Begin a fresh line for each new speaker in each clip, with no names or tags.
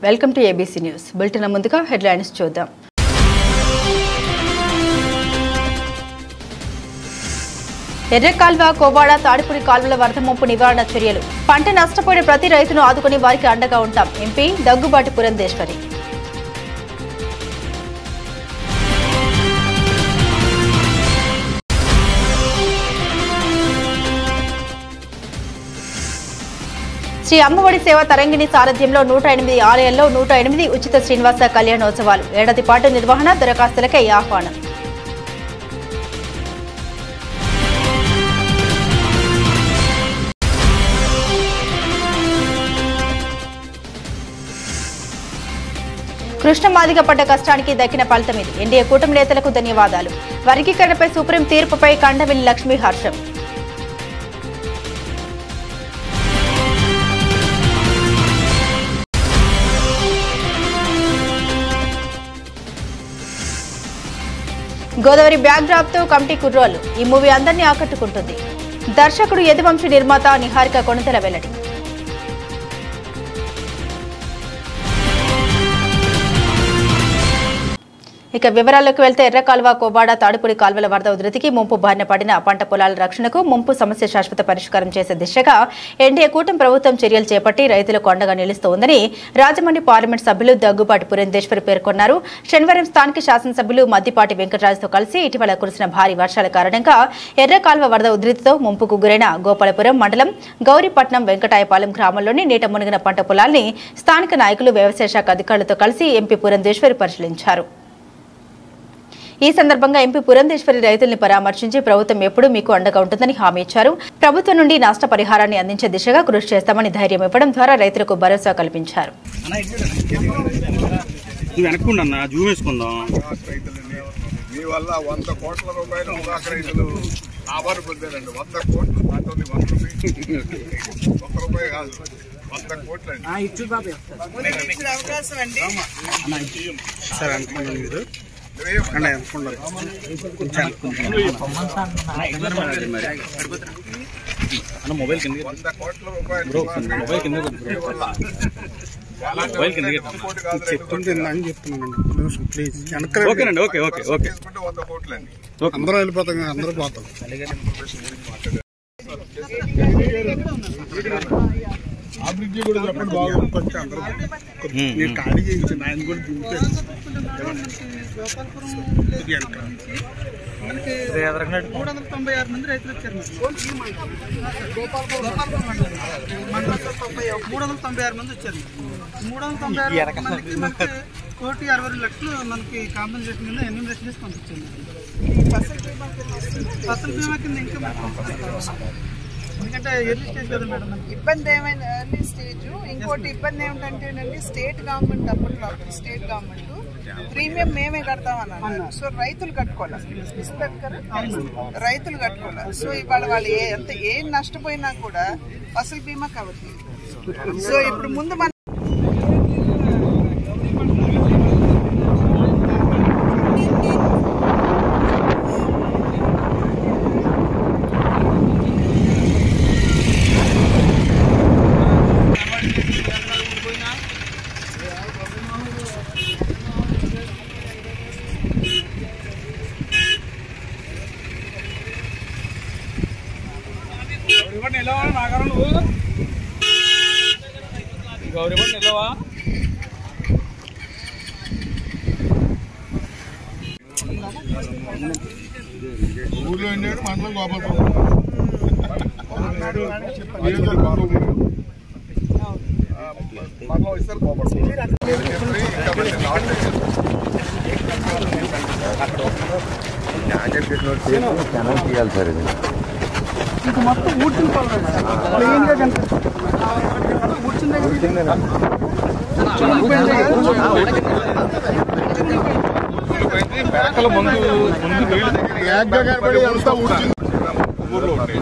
Welcome to ABC news bulletin ముందుగా headlines చూద్దాం. ఎర్రకాల్వ కోవాడ తాడిపూడి కాల్వల వరద ముంపు నివారణ చర్యలు. పంట నష్టపోయిన ప్రతి రైతును ఆదుకుని వారికి అండగా ఉంటాం. ఎంపీ దగ్గుబాటి పురంధేశ్వరి. శ్రీ అమ్మఒడి సేవ తరంగిణి సారథ్యంలో 108 ఆలయాల్లో 108 ఉచిత శ్రీనివాస కళ్యాణోత్సవాలు. ఏడాది పాటు నిర్వహణ, దరఖాస్తులకై ఆహ్వానం. కృష్ణమాదిగ పడ్డ కష్టానికి దక్కిన ఫలితం ఇది. ఎన్డీఏ కూటమి నేతలకు ధన్యవాదాలు. వర్గీకరణపై సుప్రీం తీర్పుపై కండవిల్లి లక్ష్మీ హర్షం. గోదావరి బ్యాక్ డ్రాప్ తో కమిటీ కుర్రోలు. ఈ మూవీ అందరినీ ఆకట్టుకుంటుంది. దర్శకుడు యదువంశీ, నిర్మాత నిహారిక కొణిదెల వెల్లడి. ఇక వివరాల్లోకి వెళ్తే ఎర్రకాల్వ కోవాడ తాడిపూడి కాల్వల వరద ఉధృతికి ముంపు బారిన పడిన పంట పొలాల రక్షణకు, ముంపు సమస్య శాశ్వత పరిష్కారం చేసే దిశగా ఎన్డీఏ కూటమి ప్రభుత్వం చర్యలు చేపట్టి రైతులకు అండగా నిలుస్తోందని రాజమండ్రి పార్లమెంట్ సభ్యులు దగ్గుబాటి పురంధేశ్వరి పేర్కొన్నారు. శనివారం స్థానిక శాసనసభ్యులు మద్దిపాటి వెంకటరాజుతో కలిసి ఇటీవల కురిసిన భారీ వర్షాల కారణంగా ఎర్రకాల్వ వరద ఉధృతితో ముంపుకు గురైన గోపాలపురం మండలం గౌరీపట్నం వెంకటాయపాలెం గ్రామంలోని నీట మునిగిన పంట పొలాల్ని స్థానిక నాయకులు, వ్యవసాయ శాఖ అధికారులతో కలిసి ఎంపీ పురంధేశ్వరి పరిశీలించారు. ఈ సందర్భంగా ఎంపీ పురంధేశ్వరి రైతుల్ని పరామర్శించి ప్రభుత్వం ఎప్పుడూ మీకు అండగా ఉంటుందని హామీ ఇచ్చారు. ప్రభుత్వం నుండి నష్టపరిహారాన్ని అందించే దిశగా కృషి చేస్తామని ధైర్యం ఇవ్వడం ద్వారా రైతులకు భరోసా కల్పించారు.
మొబైల్ చెప్తుందని చెప్తున్నానండి. ప్లీజ్ ఓకేనండి. ఓకే ఓకే ఓకే అందరూ వెళ్ళిపోతాం, అందరూ పోతాం. ఆ బ్రిడ్జి కూడా చెప్పండి, బాగుంటుంది. అందరూ నేను ఖాళీ చేయించాను, ఆయన కూడా దింపాను.
మనకి 396 మంది రైతులు వచ్చారు. 396 మంది వచ్చారు. 396 మనకి 1,60,00,000 మనకి కాంపెన్సేషన్ కింద ఎన్యూమరేషన్ చేసి పంపించారు. ఫసల్ బీమా కింద ఇంకా ఎందుకంటే ఎర్లీ స్టేజ్ కదా మేడం,
ఇబ్బంది ఏమైనా ఎర్లీ స్టేజ్. ఇంకోటి ఇబ్బంది ఏమిటంటేనండి, స్టేట్ గవర్నమెంట్ అప్పట్లో స్టేట్ గవర్నమెంట్ ప్రీమియం మేమే కడతామన్నారు. సో రైతులు కట్టుకోవాలి, ఇస్తారు కదా, రైతులు కట్టుకోవాలి. సో ఇవాళ వాళ్ళు ఏం నష్టపోయినా కూడా ఫసల్ బీమా కవర్ చేయాలి. సో ఇప్పుడు ముందు మన
ఊర్లో ఉండేది మండలం గోపాలపురం ఇస్తారు.
ఛానల్ తీయాలి సార్. ఇది
ఇంకా మొత్తం ఊడ్చిన ప్లెయిన్ గా కనిపిస్తుంది.
మేకల ముందు అంతా ఊడ్చింది. ఊర్లో ఉంటాయి.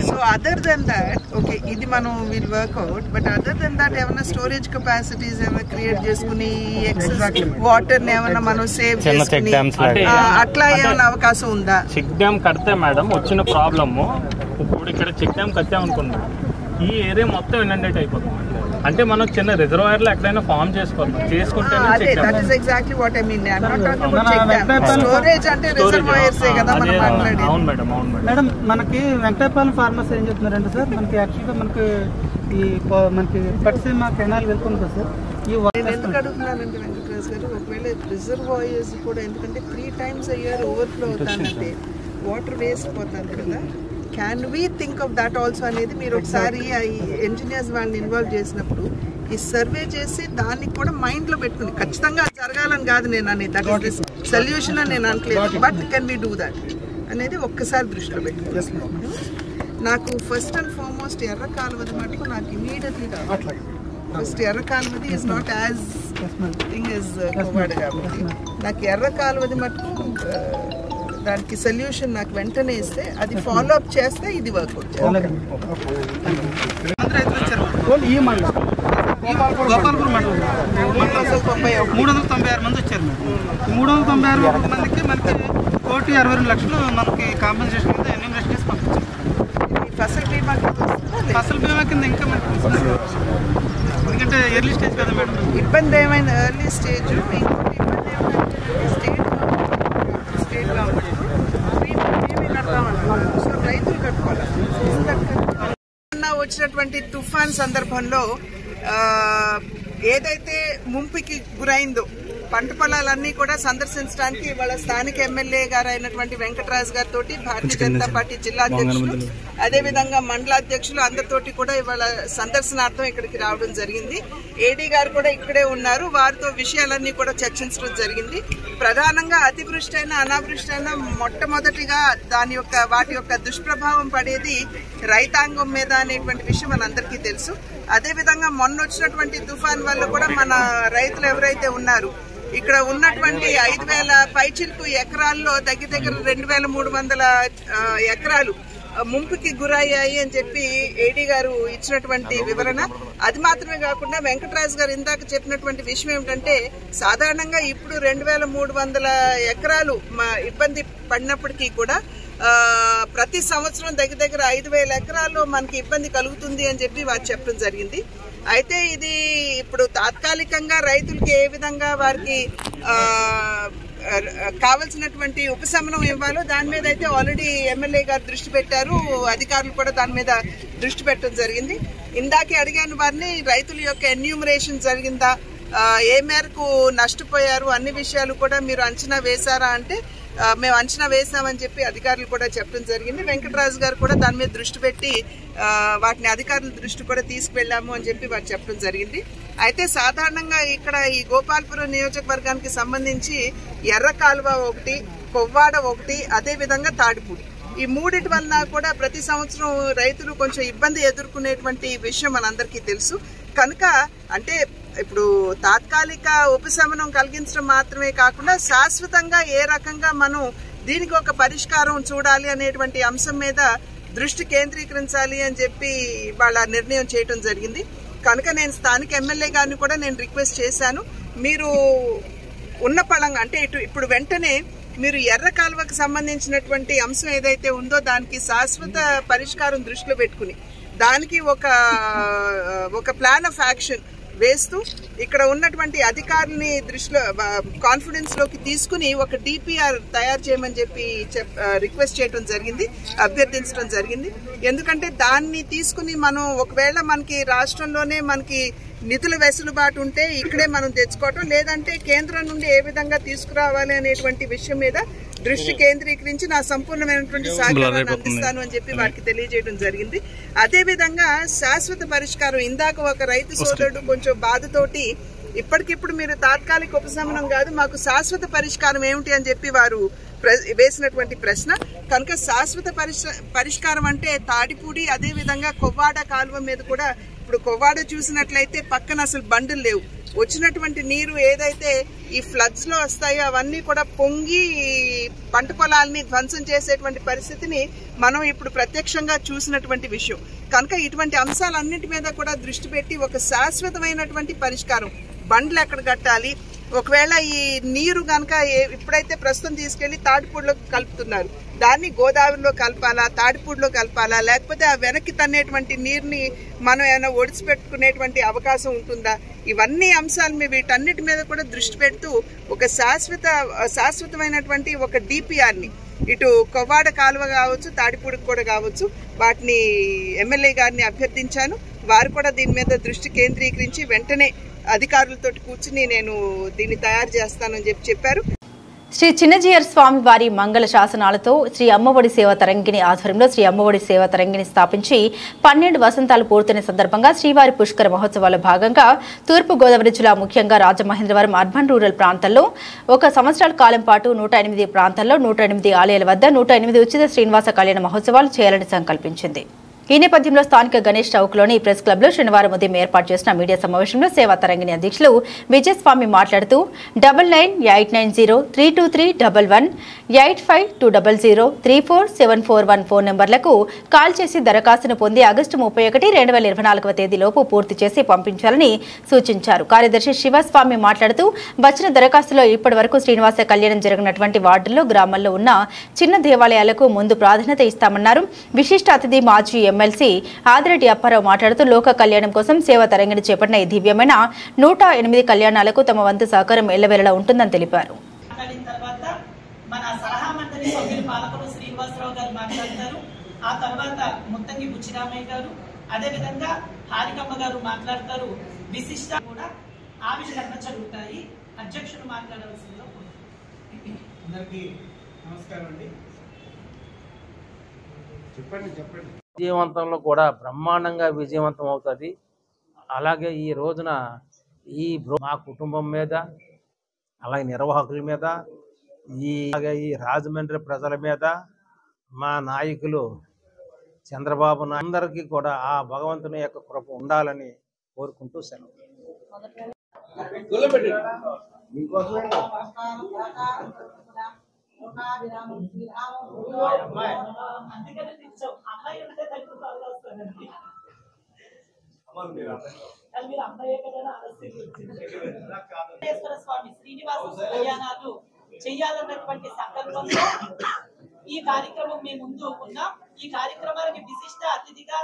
So other than that okay ఇది మనం will work out but other than that ఏమైనా స్టోరేజ్ కెపాసిటీస్ ఏమైనా క్రియేట్ చేసుకుని వాటర్ ని ఏమైనా మనం సేవ్ చేసుకుని అట్లా ఏమైనా అవకాశం ఉందా?
చెక్ డ్యామ్ కడితే మేడం వచ్చిన ప్రాబ్లమ్ ఇప్పుడు ఇక్కడ చెక్ డ్యామ్ కట్టామనుకున్నాం ఈ ఏరియా మొత్తం ఇనండేట్ అయిపోతుంది. అంటే మనం చిన్న రిజర్వాయర్ లో ఎక్కడైనా ఫామ్ చేసుకోవాలి చేసుకుంటే
అవును మేడం మేడం మనకి వెంకటాయపాలెం ఫార్మర్స్ ఏం చెప్తున్నారంటే సార్ మనకి యాక్చువల్గా మనకి పట్టిసీమ కెనాల్ వెళ్తుంది కదా సార్.
ఎందుకు అడుగుతున్నానంటే వెంకటరాజ్ గారు ఒకవేళ రిజర్వాయర్స్ కూడా ఎందుకంటే 3 times a year ఓవర్ఫ్లో అవుతానంటే వాటర్ వేస్ట్ పోతుంది కదా. Can we think of that also అనేది మీరు ఒకసారి ఇంజనీర్స్ వాళ్ళని ఇన్వాల్వ్ చేసినప్పుడు ఈ సర్వే చేసి దాన్ని కూడా మైండ్లో పెట్టుకుని ఖచ్చితంగా జరగాలని కాదు నేను అనేది దట్ ఈస్ సొల్యూషన్ అని నేను అనట్లేదు but can we do that అనేది ఒక్కసారి దృష్టిలో పెట్టుకుని నాకు ఫస్ట్ అండ్ ఫార్మోస్ట్ ఎర్ర కాలువది మటుకు నాకు ఇమీడియట్లీ కావాలి. ఫస్ట్ ఎర్ర కాలువది is not as thing is కోవాడు కాబట్టి నాకు ఎర్ర కాలువది మటుకు దానికి సొల్యూషన్ నాకు వెంటనే ఇస్తే అది ఫాలో అప్ చేస్తే ఇది వర్కౌట్ చేయాలి.
గోపాల్పూర్ మండలం 396 మంది వచ్చారు మేడం. 396 మందికి మనకి 1,62,00,000 మనకి కాంపెన్సేషన్ కింద ఎన్యూమరేషన్ చేసి పంపించారు. ఫసల్ బీమా కింద ఇంకా మనకి ఎందుకంటే ఎర్లీ స్టేజ్ కదా మేడం.
ఇబ్బంది ఏమైనా ఎర్లీ స్టేజ్ ఇంకోటి ఇబ్బంది ఏమైనా స్టేట్ గవర్నమెంట్ సో రైతులు కట్టుకోవాలి. వచ్చినటువంటి తుఫాన్ సందర్భంలో ఏదైతే ముంపుకి గురైందో పంట పొలాలన్నీ కూడా సందర్శించడానికి వాళ్ళ స్థానిక ఎమ్మెల్యే గారు అయినటువంటి వెంకటరాజు గారితో భారతీయ జనతా పార్టీ జిల్లా అధ్యక్షులు అదేవిధంగా మండలాధ్యక్షులు అందరితోటి కూడా ఇవాళ సందర్శనార్థం ఇక్కడికి రావడం జరిగింది. ఏడీ గారు కూడా ఇక్కడే ఉన్నారు. వారితో విషయాలన్నీ కూడా చర్చించడం జరిగింది. ప్రధానంగా అతివృష్టి అయినా అనావృష్టి అయినా మొట్టమొదటిగా వాటి యొక్క దుష్ప్రభావం పడేది రైతాంగం మీద అనేటువంటి విషయం మనందరికీ తెలుసు. అదేవిధంగా మొన్న వచ్చినటువంటి తుఫాన్ వల్ల కూడా మన రైతులు ఎవరైతే ఉన్నారు ఇక్కడ ఉన్నటువంటి 5,000 పైచిలుకు ఎకరాల్లో దగ్గర 2,300 ఎకరాలు ముంపుకి గురయ్యాయి అని చెప్పి ఏడీ గారు ఇచ్చినటువంటి వివరణ. అది మాత్రమే కాకుండా వెంకటరాజు గారు ఇందాక చెప్పినటువంటి విషయం ఏమిటంటే సాధారణంగా ఇప్పుడు 2,300 ఎకరాలు ఇబ్బంది పడినప్పటికీ కూడా ప్రతి సంవత్సరం దగ్గర 5,000 ఎకరాల్లో మనకి ఇబ్బంది కలుగుతుంది అని చెప్పి వారు చెప్పడం జరిగింది. అయితే ఇది ఇప్పుడు తాత్కాలికంగా రైతులకి ఏ విధంగా వారికి కావలసినటువంటి ఉపశమనం ఇవ్వాలో దాని మీద అయితే ఆల్రెడీ ఎమ్మెల్యే గారు దృష్టి పెట్టారు. అధికారులు కూడా దాని మీద దృష్టి పెట్టడం జరిగింది. ఇందాకే అడిగాను వారిని రైతుల యొక్క ఎన్యూమరేషన్ జరిగిందా, ఏ మేరకు నష్టపోయారు, అన్ని విషయాలు కూడా మీరు అంచనా వేశారా అంటే మేము అంచనా వేసామని చెప్పి అధికారులు కూడా చెప్పడం జరిగింది. వెంకటరాజు గారు కూడా దాని మీద దృష్టి పెట్టి వాటిని అధికారుల దృష్టి కూడా తీసుకెళ్లాము అని చెప్పి వారు చెప్పడం జరిగింది. అయితే సాధారణంగా ఇక్కడ ఈ గోపాల్పురం నియోజకవర్గానికి సంబంధించి ఎర్ర కాలువ ఒకటి, కొవ్వాడ ఒకటి, అదేవిధంగా తాడిపూడి ఈ మూడిటి వలన కూడా ప్రతి సంవత్సరం రైతులు కొంచెం ఇబ్బంది ఎదుర్కొనేటువంటి విషయం మనందరికీ తెలుసు. కనుక అంటే ఇప్పుడు తాత్కాలిక ఉపశమనం కలిగించడం మాత్రమే కాకుండా శాశ్వతంగా ఏ రకంగా మనం దీనికి ఒక పరిష్కారం చూడాలి అనేటువంటి అంశం మీద దృష్టి కేంద్రీకరించాలి అని చెప్పి వాళ్ళ నిర్ణయం చేయడం జరిగింది. కనుక నేను స్థానిక ఎమ్మెల్యే గారిని కూడా నేను రిక్వెస్ట్ చేశాను, మీరు ఉన్న పళంగా అంటే ఇప్పుడు వెంటనే మీరు ఎర్ర కాలువకు సంబంధించినటువంటి అంశం ఏదైతే ఉందో దానికి శాశ్వత పరిష్కారం దృష్టిలో పెట్టుకుని దానికి ఒక ప్లాన్ ఆఫ్ యాక్షన్ వేస్తూ ఇక్కడ ఉన్నటువంటి అధికారులని దృష్టిలో కాన్ఫిడెన్స్ లోకి తీసుకుని ఒక డిపిఆర్ తయారు చేయమని చెప్పి రిక్వెస్ట్ చేయడం జరిగింది, అభ్యర్థించడం జరిగింది. ఎందుకంటే దాన్ని తీసుకుని మనం ఒకవేళ మనకి రాష్ట్రంలోనే మనకి నిధుల వెసులుబాటు ఉంటే ఇక్కడే మనం తెచ్చుకోవటం, లేదంటే కేంద్రం నుండి ఏ విధంగా తీసుకురావాలి అనేటువంటి విషయం మీద దృష్టి కేంద్రీకరించి నా సంపూర్ణమైనటువంటి సహకారాన్ని అందిస్తాను అని చెప్పి వారికి తెలియజేయడం జరిగింది. అదే విధంగా శాశ్వత పరిష్కారం ఇందాక ఒక రైతు సోదరుడు కొంచెం బాధతోటి ఇప్పటికిప్పుడు మీరు తాత్కాలిక ఉపశమనం కాదు మాకు శాశ్వత పరిష్కారం ఏమిటి అని చెప్పి వారు వేసినటువంటి ప్రశ్న. కనుక శాశ్వత పరిష్కారం అంటే తాడిపూడి అదే విధంగా కొవ్వాడ కాలువ మీద కూడా ఇప్పుడు కొవ్వాడ చూసినట్లయితే పక్కన అసలు బండులు లేవు, వచ్చినటువంటి నీరు ఏదైతే ఈ ఫ్లడ్స్ లో వస్తాయో అవన్నీ కూడా పొంగి పంట పొలాలని ధ్వంసం చేసేటువంటి పరిస్థితిని మనం ఇప్పుడు ప్రత్యక్షంగా చూసినటువంటి విషయం కనుక ఇటువంటి అంశాలన్నిటి మీద కూడా దృష్టి పెట్టి ఒక శాశ్వతమైనటువంటి పరిష్కారం బండ్లు ఎక్కడ కట్టాలి, ఒకవేళ ఈ నీరు కనుక ఇప్పుడైతే ప్రస్తుతం తీసుకెళ్లి తాటిపూడిలో కలుపుతున్నారు, దాన్ని గోదావరిలో కలపాలా, తాటిపూడిలో కలపాలా, లేకపోతే ఆ వెనక్కి తన్నేటువంటి నీరుని మనం ఏమైనా ఒడిసిపెట్టుకునేటువంటి అవకాశం ఉంటుందా? ఇవన్నీ అంశాలు వీటన్నిటి మీద కూడా దృష్టి పెడుతూ ఒక శాశ్వతమైనటువంటి ఒక డిపిఆర్ని ఇటు కొవ్వాడ కాలువ కావచ్చు, తాడిపూడికి కూడా కావచ్చు, వాటిని ఎమ్మెల్యే గారిని అభ్యర్థించాను. వారు కూడా దీని మీద దృష్టి కేంద్రీకరించి వెంటనే అధికారులతో కూర్చుని నేను దీన్ని తయారు చేస్తానని చెప్పారు.
శ్రీ చిన్నజీయర్ స్వామి వారి మంగళ శాసనాలతో శ్రీ అమ్మఒడి సేవా తరంగిణి ఆధ్వర్యంలో శ్రీ అమ్మఒడి సేవా తరంగిణి స్థాపించి 12 వసంతాలు పూర్తయిన సందర్భంగా శ్రీవారి పుష్కర మహోత్సవాల భాగంగా తూర్పు గోదావరి జిల్లా ముఖ్యంగా రాజమహేంద్రవరం అర్బన్ రూరల్ ప్రాంతాల్లో 1 సంవత్సరాల కాలం పాటు 108 ప్రాంతాల్లో 108 ఆలయాల వద్ద 108 ఉచిత శ్రీనివాస కళ్యాణ మహోత్సవాలు చేయాలని సంకల్పించింది. ఈ నేపథ్యంలో స్థానిక గణేష్ చౌక్లోని ప్రెస్ క్లబ్లో శనివారం ఉదయం ఏర్పాటు చేసిన మీడియా సమావేశంలో సేవా తరంగిణి అధ్యక్షులు విజయస్వామి మాట్లాడుతూ 9989032311 8520034741 ఫోన్ నెంబర్లకు కాల్ చేసి దరఖాస్తును పొంది ఆగస్టు 31, 2024వ తేదీలోపు పూర్తి చేసి పంపించాలని సూచించారు. కార్యదర్శి శివస్వామి మాట్లాడుతూ వచ్చిన దరఖాస్తులో ఇప్పటి వరకు శ్రీనివాస కళ్యాణం జరిగినటువంటి వార్డుల్లో గ్రామాల్లో ఉన్న చిన్న దేవాలయాలకు ముందు ప్రాధాన్యత ఇస్తామన్నారు. విశిష్ట అతిథి మాజీ ఎమ్మెల్సీ ఆదిరెడ్డి అప్పారావు మాట్లాడుతూ లోక కళ్యాణం కోసం సేవా తరంగిణి చేపట్టిన ఈ దివ్యమైన 108 కళ్యాణాలకు తమ వంతు సహకారం ఎల్లవేళలా ఉంటుందని తెలిపారు.
మన సలహా మండలి సభ్యులు పాలకులు శ్రీనివాసరావు గారు మాట్లాడతారు. ఆ తర్వాత ముత్తంగి బుచ్చిరామయ్య గారు, అదేవిధంగా హారికమ్మ గారు మాట్లాడతారు. విశిష్ట కూడా ఆవిష్కరణ జరుగుతాయి. అధ్యక్షులు మాట్లాడవలసిందిగా
అందరికీ నమస్కారం అండి.
చెప్పండి.
విజయవంతంలో కూడా బ్రహ్మాండంగా విజయవంతం అవుతుంది. అలాగే ఈ రోజున మా కుటుంబం మీద, అలాగే నిర్వాహకుల మీద, ఈ రాజమండ్రి ప్రజల మీద, మా నాయకులు చంద్రబాబు అందరికీ కూడా ఆ భగవంతుని యొక్క కృప ఉండాలని కోరుకుంటూ సెలవు.
స్వామి శ్రీనివాస కళ్యాణాలు చెయ్యాలన్నటువంటి సంకల్పంతో ఈ కార్యక్రమం మేము ముందు ఉన్నాం. ఈ కార్యక్రమానికి విశిష్ట అతిథిగా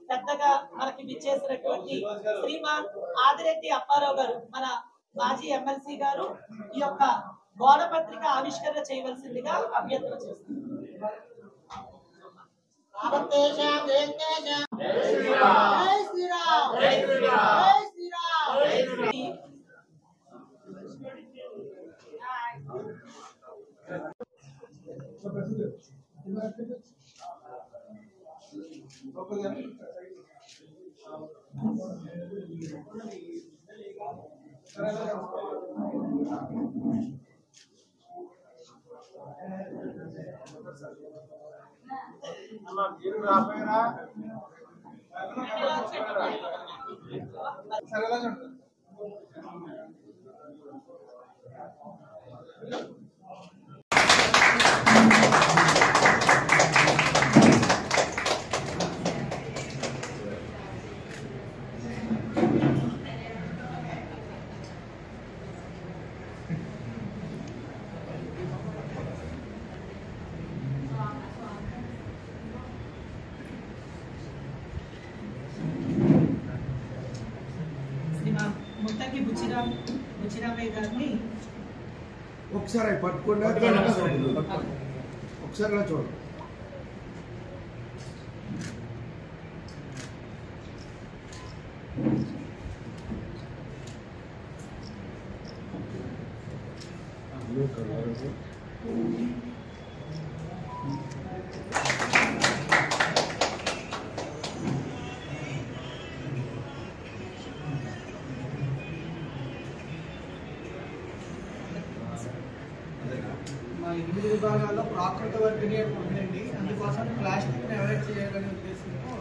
పెద్దగా మనకి విచ్చేసినటువంటి శ్రీమాన్ ఆదిరెడ్డి అప్పారావు గారు, మన మాజీ ఎమ్మెల్సీ గారు, ఈ యొక్క గోడపత్రిక ఆవిష్కరణ చేయవలసిందిగా అభ్యర్థన చేస్తున్నారు. ముత్తంగి బుచ్చిరామయ్య గారిని
ఒకసారి పట్టుకోండి, ఒకసారి చూడండి.
మా 8 విభాగాల్లో ప్రాకృత వర్గని ఉందండి. అందుకోసం ప్లాస్టిక్ ని అవాయిడ్ చేయాలనే ఉద్దేశంతో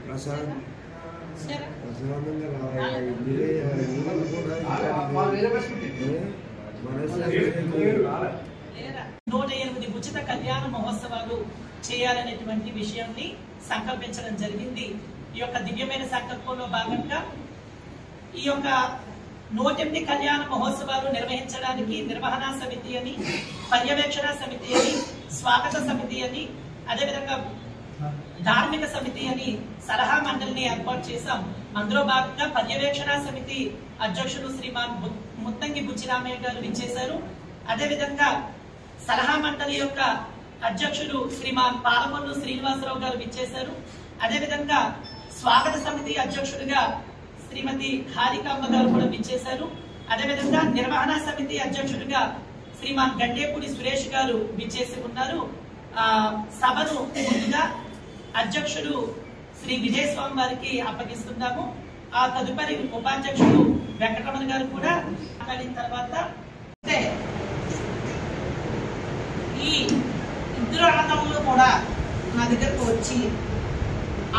ప్రసాద్
నూట 8 ఉచిత కళ్యాణ మహోత్సవాలు చేయాలనేటువంటి విషయాన్ని సంకల్పించడం జరిగింది. ఈ యొక్క దివ్యమైన సంకల్పంలో భాగంగా ఈ యొక్క 108 కళ్యాణ మహోత్సవాలు నిర్వహించడానికి నిర్వహణ సమితి అని, పర్యవేక్షణ సమితి అని, స్వాగత సమితి అని, అదేవిధంగా ధార్మిక సమితి అని సలహా మండలిని ఏర్పాటు చేశాం. అందులో భాగంగా పర్యవేక్షణ సమితి అధ్యక్షుడు శ్రీమాన్ ముత్తంగి బుచ్చిరామయ్య గారు విచ్చేశారు. అదేవిధంగా సలహా మండలి యొక్క అధ్యక్షుడు శ్రీమాన్ పాలకొల్లు శ్రీనివాసరావు గారు విచ్చేశారు. అదేవిధంగా స్వాగత సమితి అధ్యక్షుడిగా శ్రీమతి హారికమ్మ గారు కూడా విచ్చేశారు. అదేవిధంగా నిర్వహణ సమితి అధ్యక్షుడిగా శ్రీమాన్ గండేపూడి సురేష్ గారు విచ్చేసి ఉన్నారు. సభను ముందుగా అధ్యక్షుడు శ్రీ విజయస్వామి వారికి అప్పగిస్తున్నాము. ఆ తదుపరి ఉపాధ్యక్షుడు వెంకటరమణ గారు కూడా మాట్లాడిన తర్వాత ఈ ఇద్దరు అన్నదమ్ములు కూడా నా దగ్గరకు వచ్చి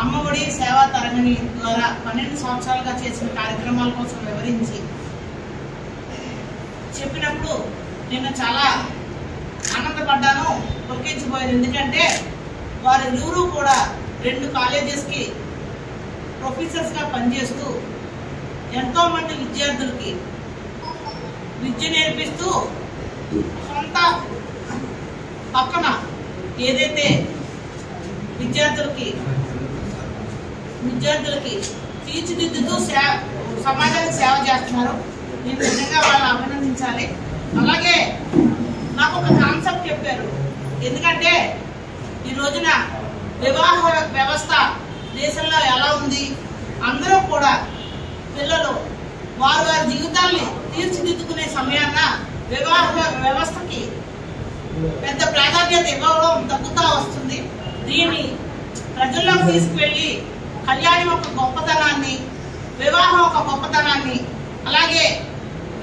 అమ్మఒడి సేవా తరంగిణి ద్వారా 12 సంవత్సరాలుగా చేసిన కార్యక్రమాల కోసం వివరించి చెప్పినప్పుడు నేను చాలా ఆనందపడ్డాను, పొరికించిపోయాను. ఎందుకంటే వారు ఇరువురు కూడా 2 కాలేజెస్కి ప్రొఫెసర్స్గా పనిచేస్తూ ఎంతో మంది విద్యార్థులకి విద్య నేర్పిస్తూ సొంత పక్కన ఏదైతే విద్యార్థులకి తీర్చిదిద్దుతూ సమాజానికి సేవ చేస్తున్నారు. నేను నిజంగా వాళ్ళని అభినందించాలి. అలాగే నాకు ఒక కాన్సెప్ట్ చెప్పారు. ఎందుకంటే ఈ రోజున వివాహ వ్యవస్థ దేశంలో ఎలా ఉంది, అందరూ కూడా పిల్లలు వారి జీవితాల్ని తీర్చిదిద్దుకునే సమయాన వివాహ వ్యవస్థకి పెద్ద ప్రాధాన్యత ఇవ్వడం తగ్గుతూ వస్తుంది. దీన్ని ప్రజల్లోకి తీసుకువెళ్ళి కళ్యాణం ఒక గొప్పతనాన్ని, వివాహం ఒక గొప్పతనాన్ని, అలాగే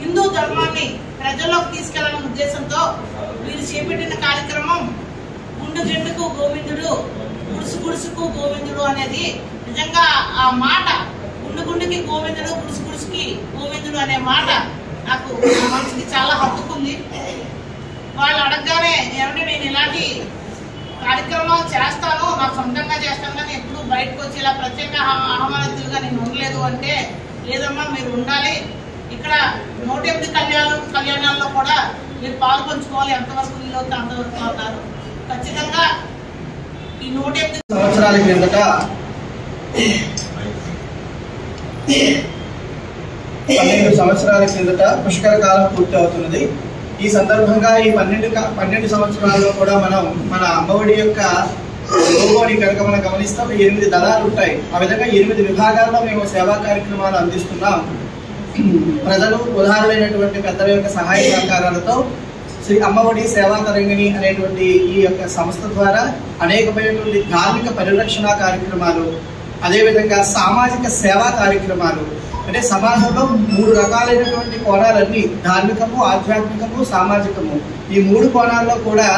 హిందూ ధర్మాన్ని ప్రజల్లోకి తీసుకెళ్లాలనే ఉద్దేశంతో వీరు చేపట్టిన కార్యక్రమం గుండు గెండుకు గోవిందుడు, గుడుసు గుడుసుకు గోవిందుడు అనేది నిజంగా ఆ మాట గుండు గుండుకి గోవిందుడు, గుడుసు గుడుసుకి గోవిందుడు అనే మాట నాకు మనసుకి చాలా హత్తుకుంది. వాళ్ళు అడగగానే ఏమంటే నేను ఇలాంటి కార్యక్రమాలు చేస్తాను, నాకు సొంతంగా చేస్తాను, కానీ ఎప్పుడు బయటకు వచ్చి ఇలా ప్రత్యేక ఆహ్వానితులుగా నేను ఉండలేదు అంటే, లేదమ్మా మీరు ఉండాలి, ఇక్కడ 108 కళ్యాణాల్లో కూడా మీరు పాల్పంచుకోవాలి, ఎంతవరకు వీలవుతే అంతవరకు అన్నారు. ఖచ్చితంగా ఈ 108
సంవత్సరాల కిందట 12 సంవత్సరాల కిందట పుష్కర కాలం పూర్తి అవుతున్నది. ఈ సందర్భంగా ఈ 12 సంవత్సరాల్లో కూడా మనం మన అమ్మఒడి యొక్క లోగోని కనుక మనం గమనిస్తాం 8 దళాలు ఉంటాయి. ఆ విధంగా 8 విభాగాల్లో మేము సేవా కార్యక్రమాలు అందిస్తున్నాం. ప్రజలు ఉదాహరణైనటువంటి పెద్దల యొక్క సహాయ సహకారాలతో శ్రీ అమ్మఒడి సేవా తరంగిణి అనేటువంటి ఈ యొక్క సంస్థ ద్వారా అనేకమైనటువంటి ధార్మిక పరిరక్షణ కార్యక్రమాలు, అదేవిధంగా సామాజిక సేవా కార్యక్రమాలు, అంటే సమాజంలో 3 రకాలైనటువంటి కోణాలన్నీ ధార్మికము, ఆధ్యాత్మికము, సామాజికము, ఈ 3 కోణాల్లో కూడా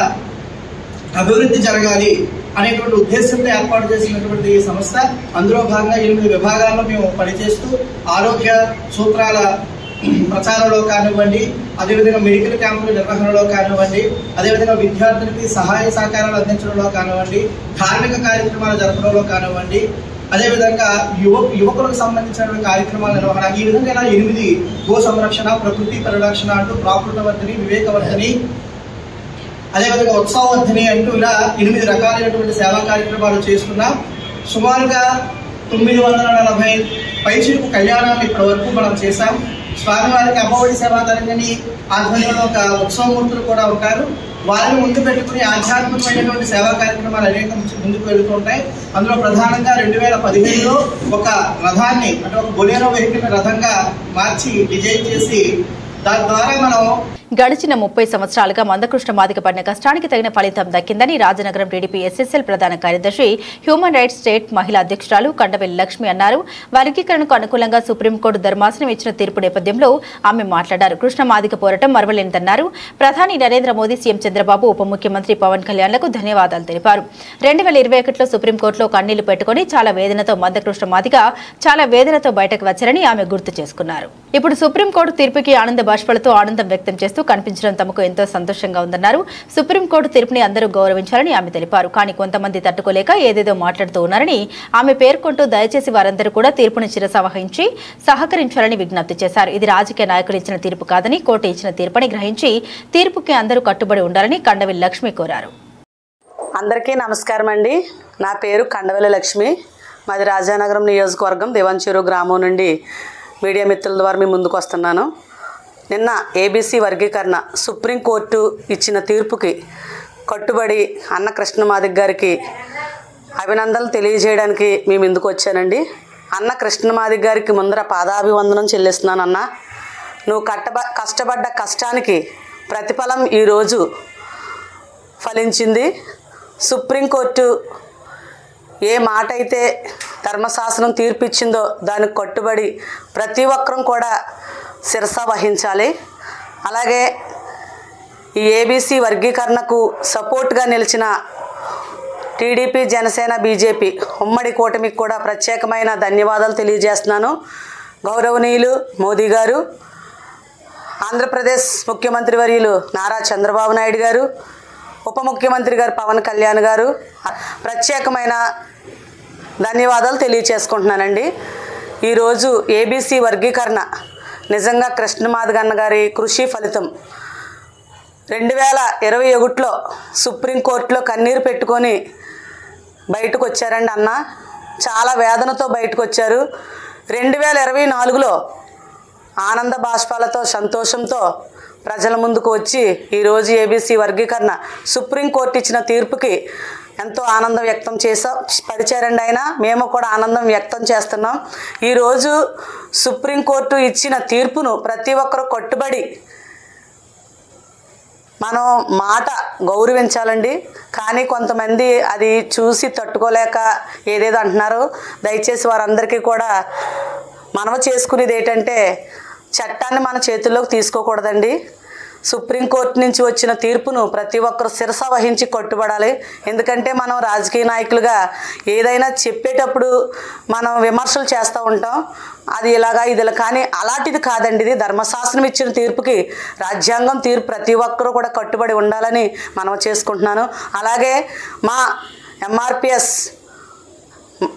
అభివృద్ధి జరగాలి అనేటువంటి ఉద్దేశంతో ఏర్పాటు చేసినటువంటి ఈ సంస్థ. అందులో భాగంగా 8 విభాగాల్లో మేము పనిచేస్తూ ఆరోగ్య సూత్రాల ప్రచారంలో కానివ్వండి, అదేవిధంగా మెడికల్ క్యాంపుల నిర్వహణలో కానివ్వండి, అదేవిధంగా విద్యార్థులకి సహాయ సహకారాలు అందించడంలో కానివ్వండి, ధార్మిక కార్యక్రమాలు జరపడంలో కానివ్వండి, అదేవిధంగా యువకులకు సంబంధించిన కార్యక్రమాల నిర్వహణ, ఈ విధంగా 8 గో సంరక్షణ, ప్రకృతి పరిరక్షణ అంటూ ప్రాకృతవర్ధిని, వివేకవర్ధిని, అదేవిధంగా ఉత్సవవర్ధిని అంటూ ఇలా 8 రకాలైనటువంటి సేవా కార్యక్రమాలు చేస్తున్నాం. సుమారుగా 940 పైచిలుకు కళ్యాణాలు ఇప్పటి వరకు మనం చేశాం. స్వామివారికి అమ్మఒడి సేవా తరంగిణి ఆధ్వర్యంలో ఒక ఉత్సవమూర్తులు కూడా ఉంటారు. వారిని ముందు పెట్టుకుని ఆధ్యాత్మికమైనటువంటి సేవా కార్యక్రమాలు అనేకం ముందుకు వెళుతూ ఉంటాయి. అందులో ప్రధానంగా 2015లో ఒక రథాన్ని, అంటే ఒక బొలేరో వెహికల్ రథంగా మార్చి డిజైన్ చేసి దాని ద్వారా మనం
గడిచిన 30 సంవత్సరాలుగా మందకృష్ణ మాదిగ పడిన కష్టానికి తగిన ఫలితం దక్కిందని రాజనగరం టీడీపీ ఎస్ఎస్ఎల్ ప్రధాన కార్యదర్శి హ్యూమన్ రైట్స్ స్టేట్ మహిళా అధ్యక్షురాలు కండవెల్లి లక్ష్మి అన్నారు. వర్గీకరణకు అనుకూలంగా సుప్రీంకోర్టు ధర్మాసనం ఇచ్చిన తీర్పు నేపథ్యంలో ఆమె మాట్లాడారు. కృష్ణ మాదిగ పోరాటం మరవలేనిదన్నారు. ప్రధాని నరేంద్ర మోదీ, సీఎం చంద్రబాబు, ఉప ముఖ్యమంత్రి పవన్ కళ్యాణ్లకు ధన్యవాదాలు తెలిపారు. 2021లో సుప్రీంకోర్టులో కన్నీళ్లు పెట్టుకుని చాలా వేదనతో మందకృష్ణ మాదిగ చాలా వేదనతో బయటకు వచ్చారని ఆమె గుర్తు చేసుకున్నారు. ఇప్పుడు సుప్రీంకోర్టు తీర్పుకి ఆనంద బాష్పాలతో ఆనందం వ్యక్తం చేస్తూ కనిపించడం తమకు ఎంతో సంతోషంగా ఉందన్నారు. సుప్రీంకోర్టు తీర్పుని అందరూ గౌరవించాలని ఆమె తెలిపారు. కానీ కొంతమంది తట్టుకోలేక ఏదేదో మాట్లాడుతూ ఉన్నారని ఆమె పేర్కొంటూ దయచేసి వారందరూ కూడా తీర్పుని శిరసావహించి సహకరించాలని విజ్ఞప్తి చేశారు. ఇది రాజకీయ నాయకులు ఇచ్చిన తీర్పు కాదని, కోర్టు ఇచ్చిన తీర్పుని గ్రహించి తీర్పుకి అందరూ కట్టుబడి ఉండాలని కండవెల్లి లక్ష్మి కోరారు.
అందరికీ నమస్కారం అండి. నా పేరు కండవెల్లి లక్ష్మి. మాది రాజానగరం నియోజకవర్గం దేవంచెరు గ్రామం నుండి మీడియా మిత్రుల ద్వారా మీ ముందుకు వస్తున్నాను. నిన్న ఏబీసీ వర్గీకరణ సుప్రీంకోర్టు ఇచ్చిన తీర్పుకి కట్టుబడి అన్న కృష్ణ మాదిగ గారికి అభినందనలు తెలియజేయడానికి మీ ముందుకు వచ్చానండి. అన్న కృష్ణ మాదిగ గారికి ముందర పాదాభివందనం చెల్లిస్తున్నాను. అన్న, నువ్వు కష్టపడ్డ కష్టానికి ప్రతిఫలం ఈరోజు ఫలించింది. సుప్రీంకోర్టు ఏ మాట అయితే ధర్మశాస్త్రం తీర్పిచ్చిందో దానికి కట్టుబడి ప్రతి ఒక్కరూ కూడా శిరస వహించాలి. అలాగే ఈ ఏబీసీ వర్గీకరణకు సపోర్ట్గా నిలిచిన టీడీపీ, జనసేన, బీజేపీ ఉమ్మడి కూటమికి కూడా ప్రత్యేకమైన ధన్యవాదాలు తెలియజేస్తున్నాను. గౌరవనీయులు మోదీ గారు, ఆంధ్రప్రదేశ్ ముఖ్యమంత్రి వర్యులు నారా చంద్రబాబు నాయుడు గారు, ఉప ముఖ్యమంత్రి గారు పవన్ కళ్యాణ్ గారు ప్రత్యేకమైన ధన్యవాదాలు తెలియచేసుకుంటున్నానండి. ఈరోజు ఏబీసీ వర్గీకరణ నిజంగా కృష్ణ మాదిగ అన్న గారి కృషి ఫలితం. 2021లో సుప్రీంకోర్టులో కన్నీరు పెట్టుకొని బయటకు వచ్చారండి అన్న. చాలా వేదనతో బయటకు వచ్చారు. 2024లో ఆనంద బాష్పాలతో, సంతోషంతో ప్రజల ముందుకు వచ్చి ఈరోజు ఏబీసీ వర్గీకరణ సుప్రీంకోర్టు ఇచ్చిన తీర్పుకి ఎంతో ఆనందం వ్యక్తం పరిచారండి ఆయన. మేము కూడా ఆనందం వ్యక్తం చేస్తున్నాం. ఈరోజు సుప్రీంకోర్టు ఇచ్చిన తీర్పును ప్రతి ఒక్కరూ కట్టుబడి మనం మాట గౌరవించాలండి. కానీ కొంతమంది అది చూసి తట్టుకోలేక ఏదేదో అంటున్నారు. దయచేసి వారందరికీ కూడా మనవి చేసుకునేది ఏంటంటే, చట్టాన్ని మన చేతుల్లోకి తీసుకోకూడదండి. సుప్రీంకోర్టు నుంచి వచ్చిన తీర్పును ప్రతి ఒక్కరు శిరస వహించి కట్టుబడాలి. ఎందుకంటే మనం రాజకీయ నాయకులుగా ఏదైనా చెప్పేటప్పుడు మనం విమర్శలు చేస్తూ ఉంటాం, అది ఇలాగా ఇది ఇలా. కానీ అలాంటిది కాదండి. ఇది ధర్మశాస్త్రం ఇచ్చిన తీర్పుకి, రాజ్యాంగం తీర్పు ప్రతి ఒక్కరూ కూడా కట్టుబడి ఉండాలని మనం చేసుకుంటున్నాను. అలాగే మా ఎంఆర్పిఎస్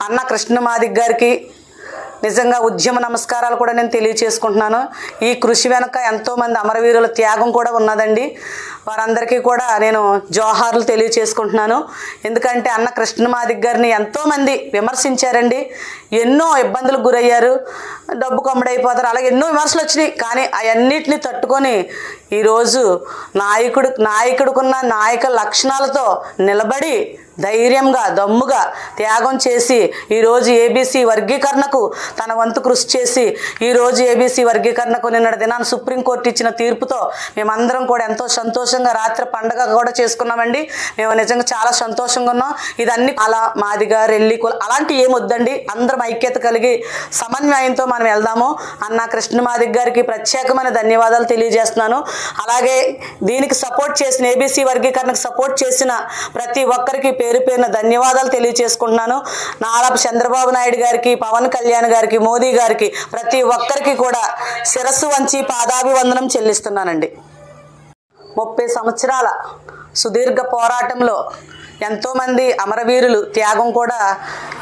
అన్న కృష్ణ మాదిగ గారికి నిజంగా ఉద్యమ నమస్కారాలు కూడా నేను తెలియచేసుకుంటున్నాను. ఈ కృషి వెనక ఎంతోమంది అమరవీరుల త్యాగం కూడా ఉన్నదండి. వారందరికీ కూడా నేను జోహార్లు తెలియచేసుకుంటున్నాను. ఎందుకంటే అన్న కృష్ణ మాదిగ గారిని ఎంతోమంది విమర్శించారండి. ఎన్నో ఇబ్బందులకు గురయ్యారు, డబ్బు కమ్ముడైపోతారు, అలాగే ఎన్నో విమర్శలు వచ్చినాయి. కానీ అవన్నిటిని తట్టుకొని ఈరోజు నాయకుడుకున్న నాయక లక్షణాలతో నిలబడి ధైర్యంగా, దమ్ముగా త్యాగం చేసి ఈరోజు ఏబీసీ వర్గీకరణకు తన వంతు కృషి చేసి ఈరోజు ఏబీసీ వర్గీకరణకు నిన్నటి దినాన్ని సుప్రీంకోర్టు ఇచ్చిన తీర్పుతో మేమందరం కూడా ఎంతో సంతోషంగా రాత్రి పండగ కూడా చేసుకున్నామండి. మేము నిజంగా చాలా సంతోషంగా ఉన్నాం. ఇదన్నీ అలా మాదిగ, రెల్లి, అలాంటి ఏమొద్దండి. అందరం ఐక్యత కలిగి సమన్వయంతో మనం వెళ్దాము. అన్న కృష్ణ మాదిగ గారికి ప్రత్యేకమైన ధన్యవాదాలు తెలియజేస్తున్నాను. అలాగే దీనికి సపోర్ట్ చేసిన, ఏబీసీ వర్గీకరణకు సపోర్ట్ చేసిన ప్రతి ఒక్కరికి పేరు పేరున ధన్యవాదాలు తెలియజేసుకుంటున్నాను. నారా చంద్రబాబు నాయుడు గారికి, పవన్ కళ్యాణ్ గారికి, మోదీ గారికి ప్రతి ఒక్కరికి కూడా శిరస్సు వంచి పాదాభివందనం చెల్లిస్తున్నానండి. 30 సంవత్సరాల సుదీర్ఘ పోరాటంలో ఎంతోమంది అమరవీరులు త్యాగం కూడా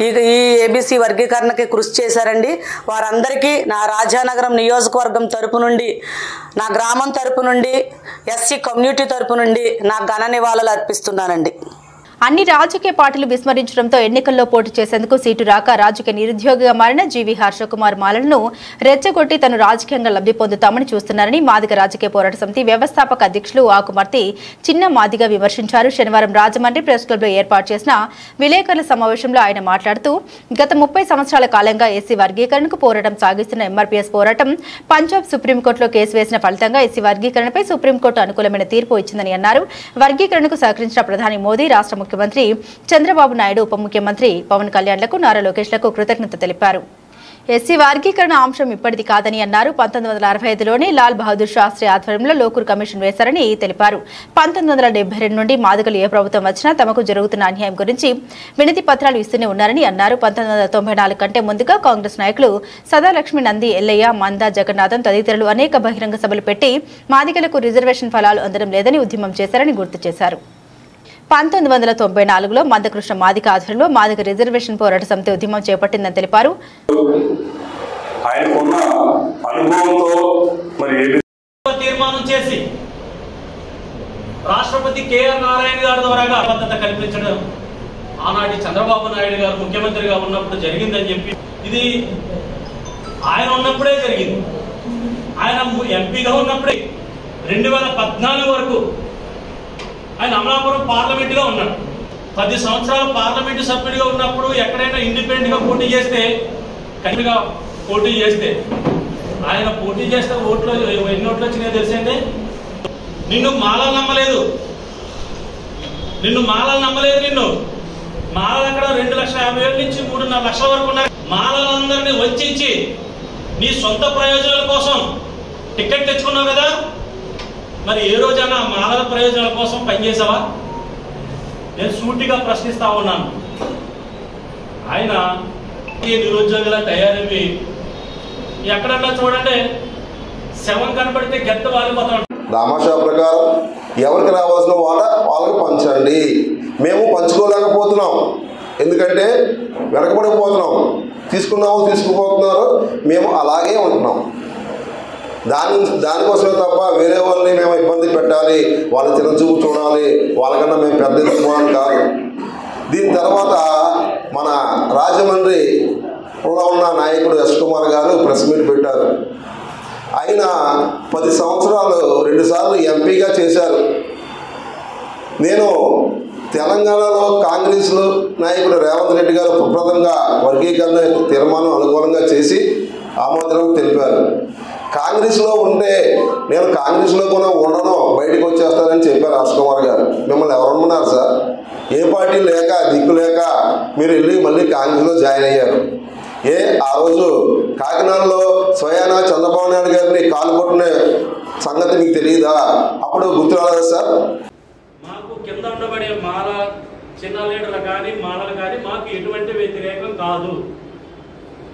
ఈ ఏబీసీ వర్గీకరణకి కృషి చేశారండి. వారందరికీ నా రాజానగరం నియోజకవర్గం తరపు నుండి, నా గ్రామం తరపు నుండి, ఎస్సీ కమ్యూనిటీ తరపు నుండి నా ఘన నివాళులు అర్పిస్తున్నానండి.
అన్ని రాజకీయ పార్టీలు విస్మరించడంతో ఎన్నికల్లో పోటీ చేసేందుకు సీటు రాక రాజకీయ నిరుద్యోగిగా మారిన జీవీ హర్షకుమార్ మాలలను రెచ్చగొట్టి తను రాజకీయంగా లబ్ధి పొందుతామని చూస్తున్నారని మాదిగ రాజకీయ పోరాట సమితి వ్యవస్థాపక అధ్యక్షులు ఆకుమర్తి చిన్న మాదిగ విమర్శించారు. శనివారం రాజమండ్రి ప్రెస్ క్లబ్లో ఏర్పాటు చేసిన విలేకరుల సమావేశంలో ఆయన మాట్లాడుతూ గత 30 సంవత్సరాల కాలంగా ఎస్సీ వర్గీకరణకు పోరాటం సాగిస్తున్న ఎంఆర్పీఎస్ పోరాటం పంజాబ్ సుప్రీంకోర్టులో కేసు వేసిన ఫలితంగా ఎస్సీ వర్గీకరణపై సుప్రీంకోర్టు అనుకూలమైన తీర్పు ఇచ్చిందని అన్నారు. వర్గీకరణకు సహకరించిన ప్రధాని మోదీ, రాష్ట్ర ముఖ్యమంత్రి చంద్రబాబు నాయుడు, ఉప ముఖ్యమంత్రి పవన్ కళ్యాణ్లకు, నారా లోకేష్లకు కృతజ్ఞత తెలిపారు. ఎస్సీ వర్గీకరణ అంశం ఇప్పటిది కాదని అన్నారు. 1965లోనే లాల్ బహదూర్ శాస్త్రి ఆధ్వర్యంలో లోకూర్ కమిషన్ వేశారని తెలిపారు. 1972 నుండి మాదిగలు ఏ ప్రభుత్వం వచ్చినా తమకు జరుగుతున్న అన్యాయం గురించి వినతి పత్రాలు ఇస్తూనే ఉన్నారని అన్నారు. 1994 కంటే ముందుగా కాంగ్రెస్ నాయకులు సదాలక్ష్మి, నంది, ఎల్లయ్య, మంద, జగన్నాథం తదితరులు అనేక బహిరంగ సభలు పెట్టి మాదిగలకు రిజర్వేషన్ ఫలాలు అందడం లేదని ఉద్యమం చేశారని గుర్తు చేశారు. 1994లో మందకృష్ణ మాదిగ ఆధ్వర్యంలో మాదిగ రిజర్వేషన్ పోరాట సమితి ఉద్యమం చేపట్టిందని తెలిపారు.
తీర్మానం చేసి రాష్ట్రపతి కేఆర్ నారాయణ గారి ద్వారా భద్రత కల్పించడం ఆనాటి చంద్రబాబు నాయుడు గారు ముఖ్యమంత్రిగా ఉన్నప్పుడు జరిగిందని చెప్పి, ఇది ఆయన ఉన్నప్పుడే జరిగింది. ఆయన ఎంపీగా ఉన్నప్పుడే 2014 వరకు ఆయన అమలాపురం పార్లమెంట్ గా ఉన్నాడు. 10 సంవత్సరాలు పార్లమెంటు సభ్యుడిగా ఉన్నప్పుడు ఎక్కడైనా ఇండిపెండెంట్ గా పోటీ చేస్తే, కనిగా పోటీ చేస్తే ఆయన పోటీ చేస్తే ఓట్లు ఎన్ని ఓట్లు వచ్చినాయో తెలిసిందే. నిన్ను మాలలు నమ్మలేదు, నిన్ను మాలలు అక్కడ 2,50,000 నుంచి 3.5 లక్షల వరకు ఉన్నాయి. మాలలందరినీ వంచి నీ సొంత ప్రయోజనాల కోసం టికెట్ తెచ్చుకున్నావు కదా, మరి ఏ రోజైనా మానవ ప్రయోజనాల కోసం పనిచేసావా? నేను సూటిగా ప్రశ్నిస్తా ఉన్నాను. ఆయన నిరుద్యోగుల తయారవి ఎక్కడన్నా చూడండి, శవం కనపడితే గెత్త వాలిపోతాం.
దామాషా ప్రకారం ఎవరికి రావాల్సిన వాళ్ళకి పంచండి. మేము పంచుకోలేకపోతున్నాం, ఎందుకంటే వెనకబడిపోతున్నాం. తీసుకుపోతున్నారు, మేము అలాగే ఉంటున్నాం. దానికోసమే తప్ప వేరే వాళ్ళని మేము ఇబ్బంది పెట్టాలి, వాళ్ళ చిన్నచూపు చూడాలి, వాళ్ళకన్నా మేము పెద్ద ఎదుర్కోవడం కాదు. దీని తర్వాత మన రాజమండ్రిలో ఉన్న నాయకుడు యశ్ కుమార్ గారు ప్రెస్ మీట్ పెట్టారు. ఆయన 10 సంవత్సరాలు 2 సార్లు ఎంపీగా చేశారు. నేను తెలంగాణలో కాంగ్రెస్ నాయకుడు రేవంత్ రెడ్డి గారు ప్రప్రదంగా వర్గీకరణ తీర్మానం అనుకూలంగా చేసి ఆమోదం తెలిపారు. కాంగ్రెస్లో ఉంటే నేను కాంగ్రెస్లో కూడా ఉండను, బయటకు వచ్చేస్తానని చెప్పారు యశ్ కుమార్ గారు. మిమ్మల్ని ఎవరనుకున్నారు సార్? ఏ పార్టీ లేక దిక్కు లేక మీరు వెళ్ళి మళ్ళీ కాంగ్రెస్లో జాయిన్ అయ్యారు. ఆ రోజు కాకినాడలో స్వయానా చంద్రబాబు నాయుడు గారిని కాలు కొట్టిన సంగతి మీకు తెలియదా? అప్పుడు గుర్తు రాలేదా సార్?
మాకు కింద ఉండబడే మాల చిన్న లీడర్లు కానీ మాలలు కానీ మాకు ఎటువంటి వ్యతిరేకం కాదు.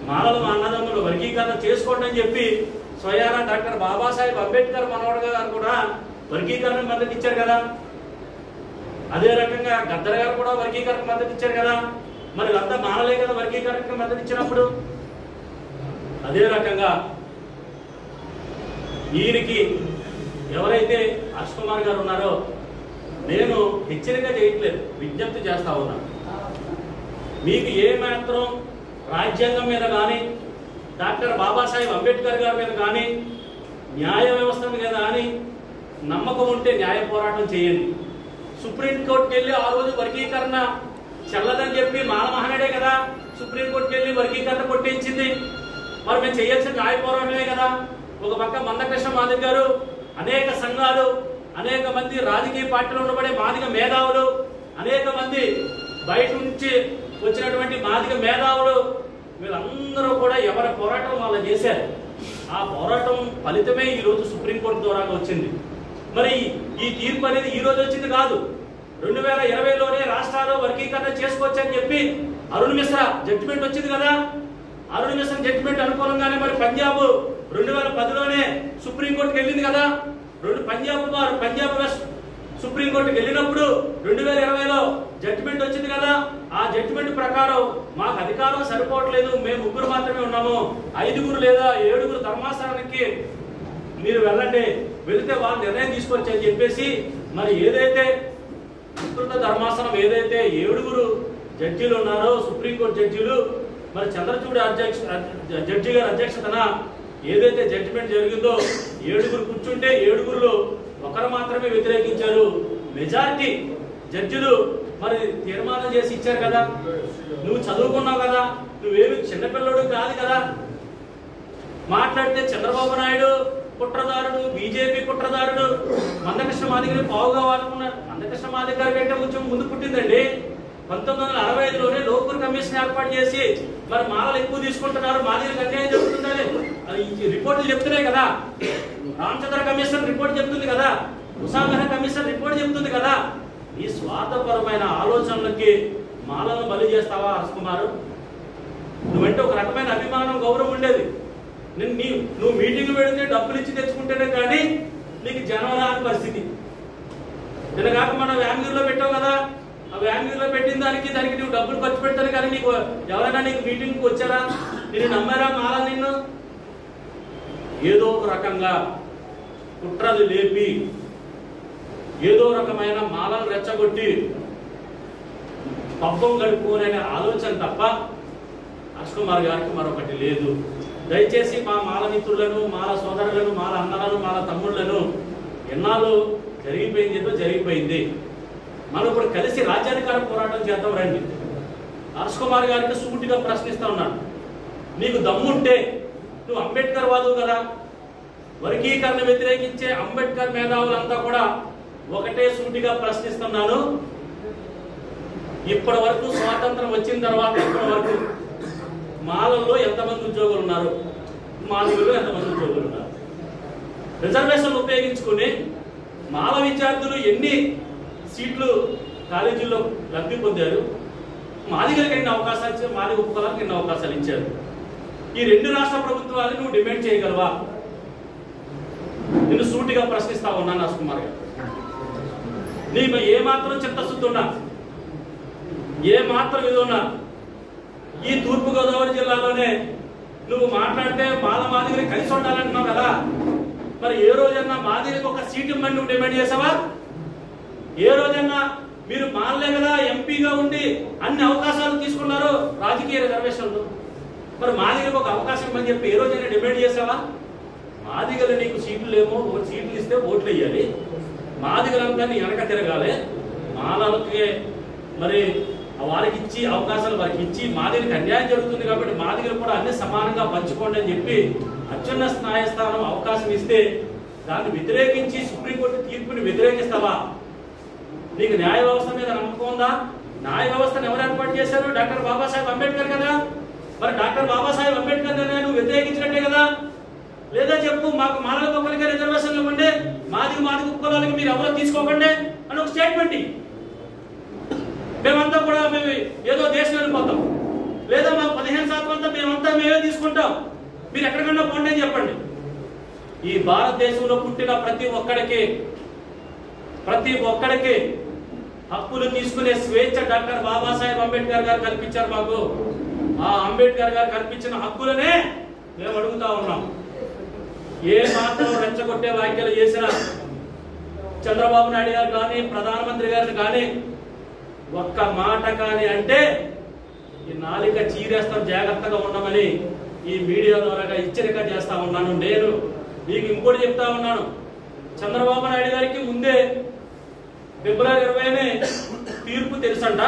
మాలలు మా అన్నదమ్ములు వర్గీకరణ చేసుకోండి అని చెప్పి స్వయానా డాక్టర్ బాబాసాహెబ్ అంబేద్కర్ మనవడు గారు కూడా వర్గీకరణ మద్దతు ఇచ్చారు కదా. అదే రకంగా గద్దర్ గారు కూడా వర్గీకరణ మద్దతు ఇచ్చారు కదా. మరి అంతా మానలే కదా వర్గీకరణకు మద్దతు ఇచ్చినప్పుడు. అదే రకంగా ఈయనకి ఎవరైతే యశ్ కుమార్ గారు ఉన్నారో నేను హెచ్చరిక చేయట్లేదు, విజ్ఞప్తి చేస్తా ఉన్నాను. మీకు ఏ మాత్రం రాజ్యాంగం మీద కానీ డాక్టర్ బాబాసాహెబ్ అంబేద్కర్ గారి మీద కానీ న్యాయ వ్యవస్థ మీద కానీ నమ్మకం ఉంటే న్యాయ పోరాటం చేయండి. సుప్రీంకోర్టుకి వెళ్ళి ఆ రోజు వర్గీకరణ చెల్లదని చెప్పి మానమహనుడే కదా సుప్రీంకోర్టుకి వెళ్ళి వర్గీకరణ కొట్టించింది. మరి మేము చేయాల్సిన న్యాయ పోరాటమే కదా. ఒక పక్క మందకృష్ణ మాదిగ గారు, అనేక సంఘాలు, అనేక మంది రాజకీయ పార్టీలో ఉండబడే మాదిగ మేధావులు, అనేక మంది బయట నుంచి వచ్చినటువంటి మాదిగ మేధావులు, వీళ్ళందరూ కూడా ఎవరి పోరాటం వాళ్ళు చేశారు. ఆ పోరాటం ఫలితమే ఈ రోజు సుప్రీంకోర్టు ద్వారా వచ్చింది. మరి ఈ తీర్పు అనేది ఈ రోజు వచ్చింది కాదు. 2020లోనే రాష్ట్రాలు వర్గీకరణ చేసుకోవచ్చని చెప్పి అరుణ్ మిశ్రా జడ్జిమెంట్ వచ్చింది కదా. అరుణ్ మిశ్రా జడ్జిమెంట్ అనుకూలంగానే మరి పంజాబ్ 2010లోనే సుప్రీంకోర్టుకి వెళ్ళింది కదా. పంజాబ్ వెస్ట్ సుప్రీంకోర్టుకి వెళ్ళినప్పుడు 2020లో జడ్జిమెంట్ వచ్చింది కదా. ఆ జడ్జిమెంట్ ప్రకారం మాకు అధికారం సరిపోవట్లేదు, మేము 3 మాత్రమే ఉన్నాము, 5 లేదా 7 ధర్మాసనానికి మీరు వెళ్ళండి, వెళితే వాళ్ళు నిర్ణయం తీసుకోవచ్చు అని చెప్పేసి మరి ఏదైతే విస్తృత ధర్మాసనం ఏదైతే 7 జడ్జీలు ఉన్నారో సుప్రీంకోర్టు జడ్జీలు, మరి చంద్రచూడ్ జడ్జి గారి అధ్యక్షతన ఏదైతే జడ్జిమెంట్ జరిగిందో 7 కూర్చుంటే 7లో ఒకరు మాత్రమే వ్యతిరేకించారు. మెజారిటీ జడ్జిలు మరి తీర్మానం చేసి ఇచ్చారు కదా. నువ్వు చదువుకున్నావు కదా, నువ్వేమి చిన్నపిల్లడు కాదు కదా. మాట్లాడితే చంద్రబాబు నాయుడు కుట్రదారుడు, బీజేపీ కుట్రదారుడు, మందకృష్ణ మాదిగని పావుగా వాడుకున్నారు. మందకృష్ణ మాదిగ గారి కంటే కొంచెం ముందు పుట్టిందండి. 1965లోనే లోకూర్ కమిషన్ ఏర్పాటు చేసి మరి మాలలు ఎక్కువ తీసుకుంటున్నారు, మాదిగలకు అన్యాయం జరుగుతుందని రిపోర్టులు చెప్తున్నాయి కదా. రామచంద్ర కమిషన్ రిపోర్ట్ చెప్తుంది కదా, ఉషాగహ కమిషన్ రిపోర్ట్ చెప్తుంది కదా. ఈ స్వార్థపరమైన ఆలోచనలకి మాలను బలి చేస్తావా హర్ష్ కుమార్? నువ్వంటే ఒక రకమైన అభిమానం, గౌరవం ఉండేది. నువ్వు మీటింగ్ పెడితే డబ్బులు ఇచ్చి తెచ్చుకుంటేనే కానీ నీకు జనం రాని పరిస్థితి. నిన్నగాక మనం వ్యాన్యూర్లో పెట్టావు కదా, ఆ వ్యాన్యూర్లో పెట్టిన దానికి నువ్వు డబ్బులు ఖర్చు పెడతాను కానీ నీకు ఎవరైనా నీకు మీటింగ్కి వచ్చారా? నేను నమ్మారా మాల? నిన్ను ఏదో ఒక రకంగా కుట్రలు లేపి ఏదో రకమైన మాలను రెచ్చగొట్టి పబ్బం గడుపుకోనే ఆలోచన తప్ప హర్ష్ కుమార్ గారికి మరొకటి లేదు. దయచేసి మా మాల మిత్రులను, మాల సోదరులను, మాల అన్నలను, మాల తమ్ముళ్లను ఎన్నాళ్ళు జరిగిపోయింది ఏదో జరిగిపోయింది. మనం ఇప్పుడు కలిసి రాజ్యాధికార పోరాటం చేద్దాం రండి. హర్ష్ కుమార్ గారికి సూటిగా ప్రశ్నిస్తా ఉన్నాను, నీకు దమ్ముంటే నువ్వు అంబేద్కర్ వాదువు కదా, వర్గీకరణ వ్యతిరేకించే అంబేద్కర్ మేధావులంతా కూడా ఒకటే సూటిగా ప్రశ్నిస్తున్నాను. ఇప్పటి వరకు స్వాతంత్రం వచ్చిన తర్వాత ఇప్పటి వరకు మాలల్లో ఎంతమంది ఉద్యోగులు ఉన్నారు, మాదిగల్లో ఎంతమంది ఉద్యోగులు ఉన్నారు? రిజర్వేషన్లు ఉపయోగించుకుని మాల విద్యార్థులు ఎన్ని సీట్లు కాలేజీల్లో లబ్ధి పొందారు? మాదిగలకు ఎన్ని అవకాశాలు ఇచ్చారు? మాదిగ ఉపకులాలకు ఎన్ని అవకాశాలు ఇచ్చారు? ఈ 2 రాష్ట్ర ప్రభుత్వాలు నువ్వు డిమాండ్ చేయగలవా? నిన్ను సూటిగా ప్రశ్నిస్తా ఉన్నాను హర్ష్ కుమార్ గారు. నీకు ఏమాత్రం చిత్తశుద్ధి ఉన్నా, ఏమాత్రం ఇది ఉన్నా, ఈ తూర్పుగోదావరి జిల్లాలోనే నువ్వు మాట్లాడితే మాల మాదిగని కలిసి ఉండాలంటున్నావు కదా. మరి ఏ రోజన్నా మాదిగకి ఒక సీటు ఇవ్వమని నువ్వు డిమాండ్ చేసావా? ఏ రోజన్నా మీరు మాలలే కదా ఎంపీగా ఉండి అన్ని అవకాశాలు తీసుకున్నారు రాజకీయ రిజర్వేషన్లు, మరి మాదిగలకు ఒక అవకాశం ఇవ్వని చెప్పి ఏ రోజైనా డిమాండ్ చేసావా? మాదిగలు నీకు సీట్లు లేమో, సీట్లు ఇస్తే ఓట్లు వేయాలి, మాదిగలంతా నీ వెనక తిరగాలి, మాలలకి మరి వారికి ఇచ్చి అవకాశాలు వారికి ఇచ్చి మాదిగలకు అన్యాయం జరుగుతుంది కాబట్టి మాదిగలు కూడా అన్ని సమానంగా పంచుకోండి అని చెప్పి అత్యున్నత న్యాయస్థానం అవకాశం ఇస్తే దాన్ని వ్యతిరేకించి సుప్రీంకోర్టు తీర్పుని వ్యతిరేకిస్తావా? నీకు న్యాయ వ్యవస్థ మీద నమ్మకం ఉందా? న్యాయ వ్యవస్థను ఎవరు ఏర్పాటు చేశారు? డాక్టర్ బాబాసాహెబ్ అంబేద్కర్ కదా. మరి డాక్టర్ బాబాసాహెబ్ అంబేద్కర్ నువ్వు వ్యతిరేకించినట్టే కదా. లేదా చెప్పు, మాకు మాలకు ఒకరికే రిజర్వేషన్లు ఇవ్వండి, మాదిగ కులాలకి మీరు ఎవరో తీసుకోకండి అని ఒక స్టేట్మెంట్. మేమంతా కూడా మేము ఏదో దేశం వెళ్ళిపోతాం, లేదా మాకు 15% అంతా మేమంతా మేమే తీసుకుంటాం, మీరు ఎక్కడికన్నా పోండి అని చెప్పండి. ఈ భారతదేశంలో పుట్టిన ప్రతి ఒక్కడికి హక్కులు తీసుకునే స్వేచ్ఛ డాక్టర్ బాబాసాహెబ్ అంబేద్కర్ గారు కల్పించారు మాకు. ఆ అంబేద్కర్ గారు కల్పించిన హక్కులనే మేము అడుగుతా ఉన్నాం. ఏ మాత్రం రెచ్చగొట్టే వ్యాఖ్యలు చేసిన చంద్రబాబు నాయుడు గారు కానీ, ప్రధానమంత్రి గారిని కానీ ఒక్క మాట కానీ అంటే ఈ నాలిక చీరేస్తాం, జాగ్రత్తగా ఉండమని ఈ మీడియా ద్వారా హెచ్చరిక చేస్తా ఉన్నాను. నేను మీకు ఇంకోటి చెప్తా ఉన్నాను, చంద్రబాబు నాయుడు గారికి ముందే ఫిబ్రవరి 20నే తీర్పు తెలుసంట,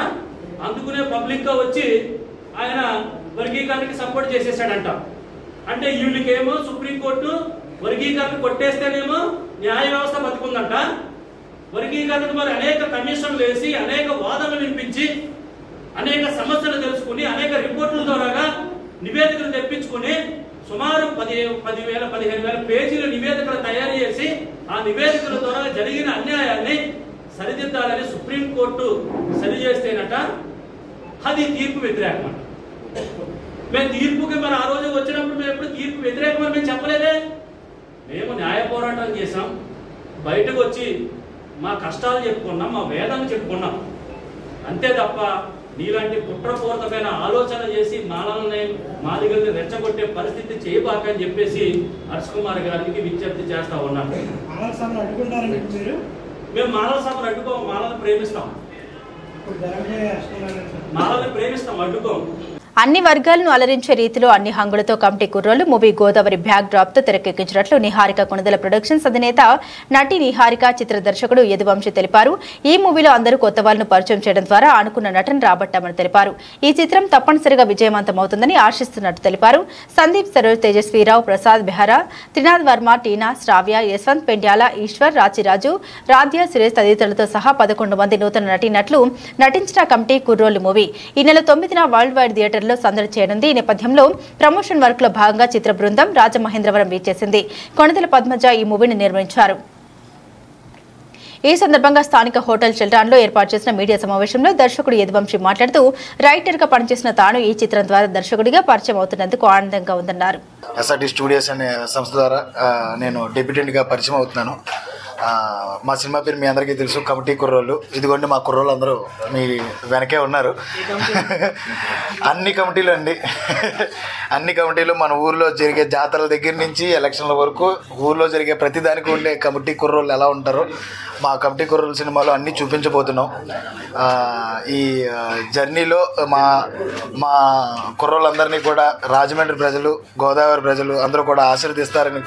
అందుకునే పబ్లిక్ గా వచ్చి ఆయన వర్గీకరణకి సపోర్ట్ చేసేసాడంట. అంటే వీళ్ళకేమో సుప్రీంకోర్టు వర్గీకరణ కొట్టేస్తేనేమో న్యాయ వ్యవస్థ బతుకుందంట, వర్గీకరణకు మరి అనేక కమిషన్లు వేసి అనేక వాదనలు వినిపించి అనేక సమస్యలు తెలుసుకుని అనేక రిపోర్టుల ద్వారా నివేదికలు తెప్పించుకుని సుమారు 15,000 పేజీల నివేదికలు తయారు చేసి ఆ నివేదికల ద్వారా జరిగిన అన్యాయాన్ని సరిదిద్దాలని సుప్రీంకోర్టు సరిచేస్తేనట అది తీర్పు వ్యతిరేకం. మేము తీర్పుకి మరి ఆ రోజు వచ్చినప్పుడు మేము ఎప్పుడు తీర్పు వ్యతిరేకమని మేము చెప్పలేదే. మేము న్యాయ పోరాటం చేసాం, బయటకు వచ్చి మా కష్టాలు చెప్పుకున్నాం, మా వేదనలు చెప్పుకున్నాం, అంతే తప్ప నీలాంటి కుట్రపూరితమైన ఆలోచన చేసి మాదిగల్ని రెచ్చగొట్టే పరిస్థితి చేయబాకని చెప్పేసి హర్ష్ కుమార్ గారికి విజ్ఞప్తి చేస్తా ఉన్నాను. మేము మాలవ సభను అడ్డుకో, మాలవని ప్రేమిస్తాం, మాలవని ప్రేమిస్తాం, అడ్డుకోం.
అన్ని వర్గాలను అలరించే రీతిలో అన్ని హంగులతో Committee Kurrollu movie Godavari backdrop తో తెరకెక్కించినట్లు నిహారిక కొణిదల ప్రొడక్షన్స్ అధినేత నటి నిహారిక, చిత్ర దర్శకుడు యదువంశి తెలిపారు. ఈ మూవీలో అందరూ కొత్త వాళ్ళను పరిచయం చేయడం ద్వారా అనుకున్న నటన రాబట్టామని తెలిపారు. ఈ చిత్రం తప్పనిసరిగా విజయవంతమవుతుందని ఆశిస్తున్నట్టు తెలిపారు. సందీప్, సరోజ్, తేజస్వీరావు, ప్రసాద్ బెహరా, త్రినాథ్ వర్మ, టీనా, శ్రావ్య, యశ్వంత్ పెండ్యాల, ఈశ్వర్, రాచిరాజు, రాధ్య, సురేష్ తదితరులతో సహా 11 మంది నూతన నటీనటులు నటించిన కమిటీ కుర్రోలు మూవీ ఈ నెల 9న వరల్డ్ వైడ్ థియేటర్ సందడి చేయనుంది. ఈ నేపథ్యంలో ప్రమోషన్ వర్క్ లో భాగంగా చిత్ర బృందం రాజమహేంద్రవరం వీచేసింది. కొణిదెల పద్మజ ఈ మూవీని నిర్వహించారు. ఈ సందర్భంగా స్థానిక హోటల్ చిల్డ్రాన్లో ఏర్పాటు చేసిన మీడియా సమావేశంలో దర్శకుడు యదువంశి మాట్లాడుతూ రైటర్ గా పనిచేసిన తాను ఈ చిత్రం ద్వారా దర్శకుడిగా పరిచయం అవుతున్నందుకు ఆనందంగా ఉందన్నారు.
ఎస్ఆర్టీ స్టూడియోస్ అనే సంస్థ ద్వారా నేను డెబ్యూటెంట్గా పరిచయం అవుతున్నాను. మా సినిమా పేరు మీ అందరికీ తెలుసు, కమిటీ కుర్రోళ్ళు. ఇదిగోండి మా కుర్రోళ్ళు అందరూ మీ వెనకే ఉన్నారు. అన్ని కమిటీలు అండి, అన్ని కమిటీలు మన ఊర్లో జరిగే జాతరల దగ్గర నుంచి ఎలక్షన్ల వరకు ఊర్లో జరిగే ప్రతిదానికి ఉండే కమిటీ కుర్రోళ్ళు ఎలా ఉంటారో మా కమిటీ కుర్రోళ్ళ సినిమాలో అన్నీ చూపించబోతున్నాం. ఈ జర్నీలో మా మా కుర్రోళ్ళందరినీ కూడా రాజమండ్రి ప్రజలు, గోదావరి ప్రజలు అందరూ కూడా ఆశీర్వదిస్తారని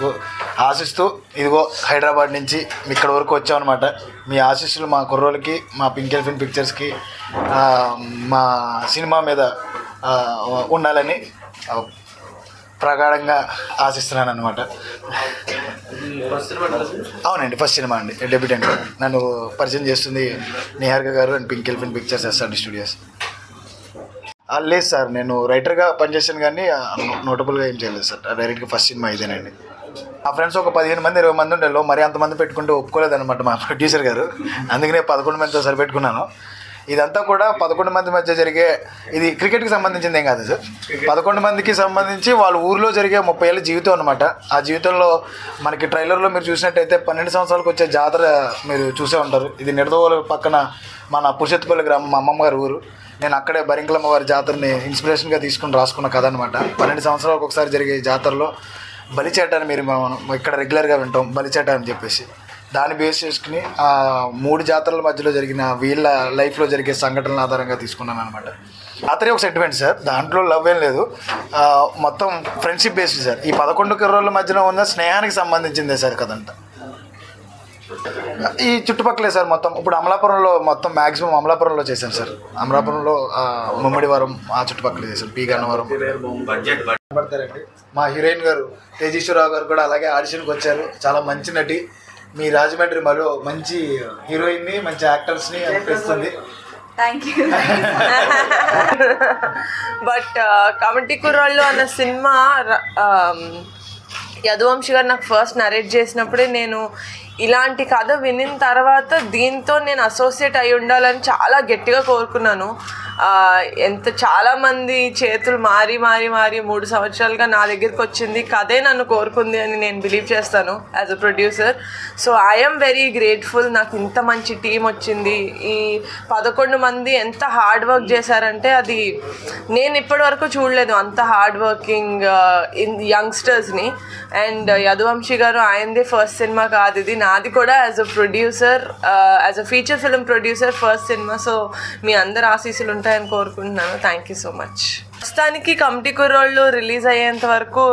ఆశిస్తూ ఇదిగో హైదరాబాద్ నుంచి ఇక్కడ వరకు వచ్చామన్నమాట. మీ ఆశీస్సులు మా కుర్రోళ్ళకి, మా పింక్ ఎలిఫెంట్ పిక్చర్స్కి, మా సినిమా మీద ఉండాలని ప్రగాఢంగా ఆశిస్తున్నాను అనమాట. అవునండి, ఫస్ట్ సినిమా అండి, డెబ్యూటెంట్. నన్ను పరిచయం చేస్తుంది నిహారిక గారు and pink elephant pictures, SRT studios. లేదు సార్, నేను రైటర్గా పనిచేసాను కానీ నోటబుల్గా ఏం చేయలేదు సార్. డైరెక్ట్గా ఫస్ట్ సినిమా ఇదేనండి. మా ఫ్రెండ్స్ ఒక 15 మంది 20 మంది ఉండేలో మరి అంతమంది పెట్టుకుంటే ఒప్పుకోలేదన్నమాట మా ప్రొడ్యూసర్ గారు. అందుకనే 11 మందితో సరిపెట్టుకున్నాను. ఇదంతా కూడా 11 మంది మధ్య జరిగే, ఇది క్రికెట్కి సంబంధించింది ఏం కాదు సార్. 11 మందికి సంబంధించి వాళ్ళ ఊర్లో జరిగే 30 ఏళ్ళ జీవితం అనమాట. ఆ జీవితంలో మనకి ట్రైలర్లో మీరు చూసినట్టయితే 12 సంవత్సరాలకు వచ్చే జాతర మీరు చూసే ఉంటారు. ఇది నిడదవోలు పక్కన మన పురుషత్తుపల్లి గ్రామం, మా అమ్మమ్మ గారి ఊరు. నేను అక్కడే బరింకలమ్మ వారి జాతరని ఇన్స్పిరేషన్గా తీసుకుని రాసుకున్న కథ అనమాట. 12 సంవత్సరాలకు ఒకసారి జరిగే జాతరలో బలిచేట అని మీరు మనం ఇక్కడ రెగ్యులర్గా వింటాం, బలిచేట అని చెప్పేసి. దాన్ని బేస్ చేసుకుని 3 జాతరల మధ్యలో జరిగిన వీళ్ళ లైఫ్లో జరిగే సంఘటనల ఆధారంగా తీసుకున్నాను అనమాట. అతనే ఒక సెంటిమెంట్ సార్, దాంట్లో లవ్ ఏం లేదు, మొత్తం ఫ్రెండ్షిప్ బేస్డ్ సార్. ఈ 11 కుర్రోళ్ళ మధ్యలో ఉన్న స్నేహానికి సంబంధించిందే సార్ కదంతా. ఈ చుట్టుపక్కలే సార్ మొత్తం. ఇప్పుడు అమలాపురంలో మొత్తం మ్యాక్సిమం అమలాపురంలో చేశాను సార్. అమలాపురంలో ముమ్మడివరం ఆ చుట్టుపక్కల చేశాను, పీ గన్నవరం. పడతారండి మా హీరోయిన్ గారు తేజేశ్వరరావు గారు కూడా అలాగే ఆడిషన్కి వచ్చారు. చాలా మంచి నటి. మీ రాజమండ్రి మరో మంచి హీరోయిన్ని, మంచి యాక్టర్స్ని అనిపిస్తుంది.
Thank you. బట్ కమిటీ కుర్రోళ్ళు అన్న సినిమా యదువంశి గారు నాకు ఫస్ట్ నరేట్ చేసినప్పుడే నేను ఇలాంటి కథ వినిన తర్వాత దీంతో నేను అసోసియేట్ అయి ఉండాలని చాలా గట్టిగా కోరుకున్నాను. చాలామంది చేతులు మారి 3 సంవత్సరాలుగా నా దగ్గరికి వచ్చింది కథే నన్ను కోరుకుంది అని నేను బిలీవ్ చేస్తాను as a producer. So I'm very grateful. నాకు ఇంత మంచి టీం వచ్చింది. ఈ 11 మంది ఎంత హార్డ్ వర్క్ చేశారంటే అది నేను ఇప్పటి వరకు చూడలేదు, అంత హార్డ్ వర్కింగ్ యంగ్స్టర్స్ని. అండ్ యదువంశి గారు ఆయనదే ఫస్ట్ సినిమా కాదు ఇది, నాది కూడా as a producer, as a feature film producer first cinema. So మీ అందరు ఆశీస్సులు ఉంటాయని కోరుకుంటున్నాను. Thank you so much. ప్రస్తుతానికి కమిటీ కుర్రోళ్ళు రిలీజ్ అయ్యేంత వరకు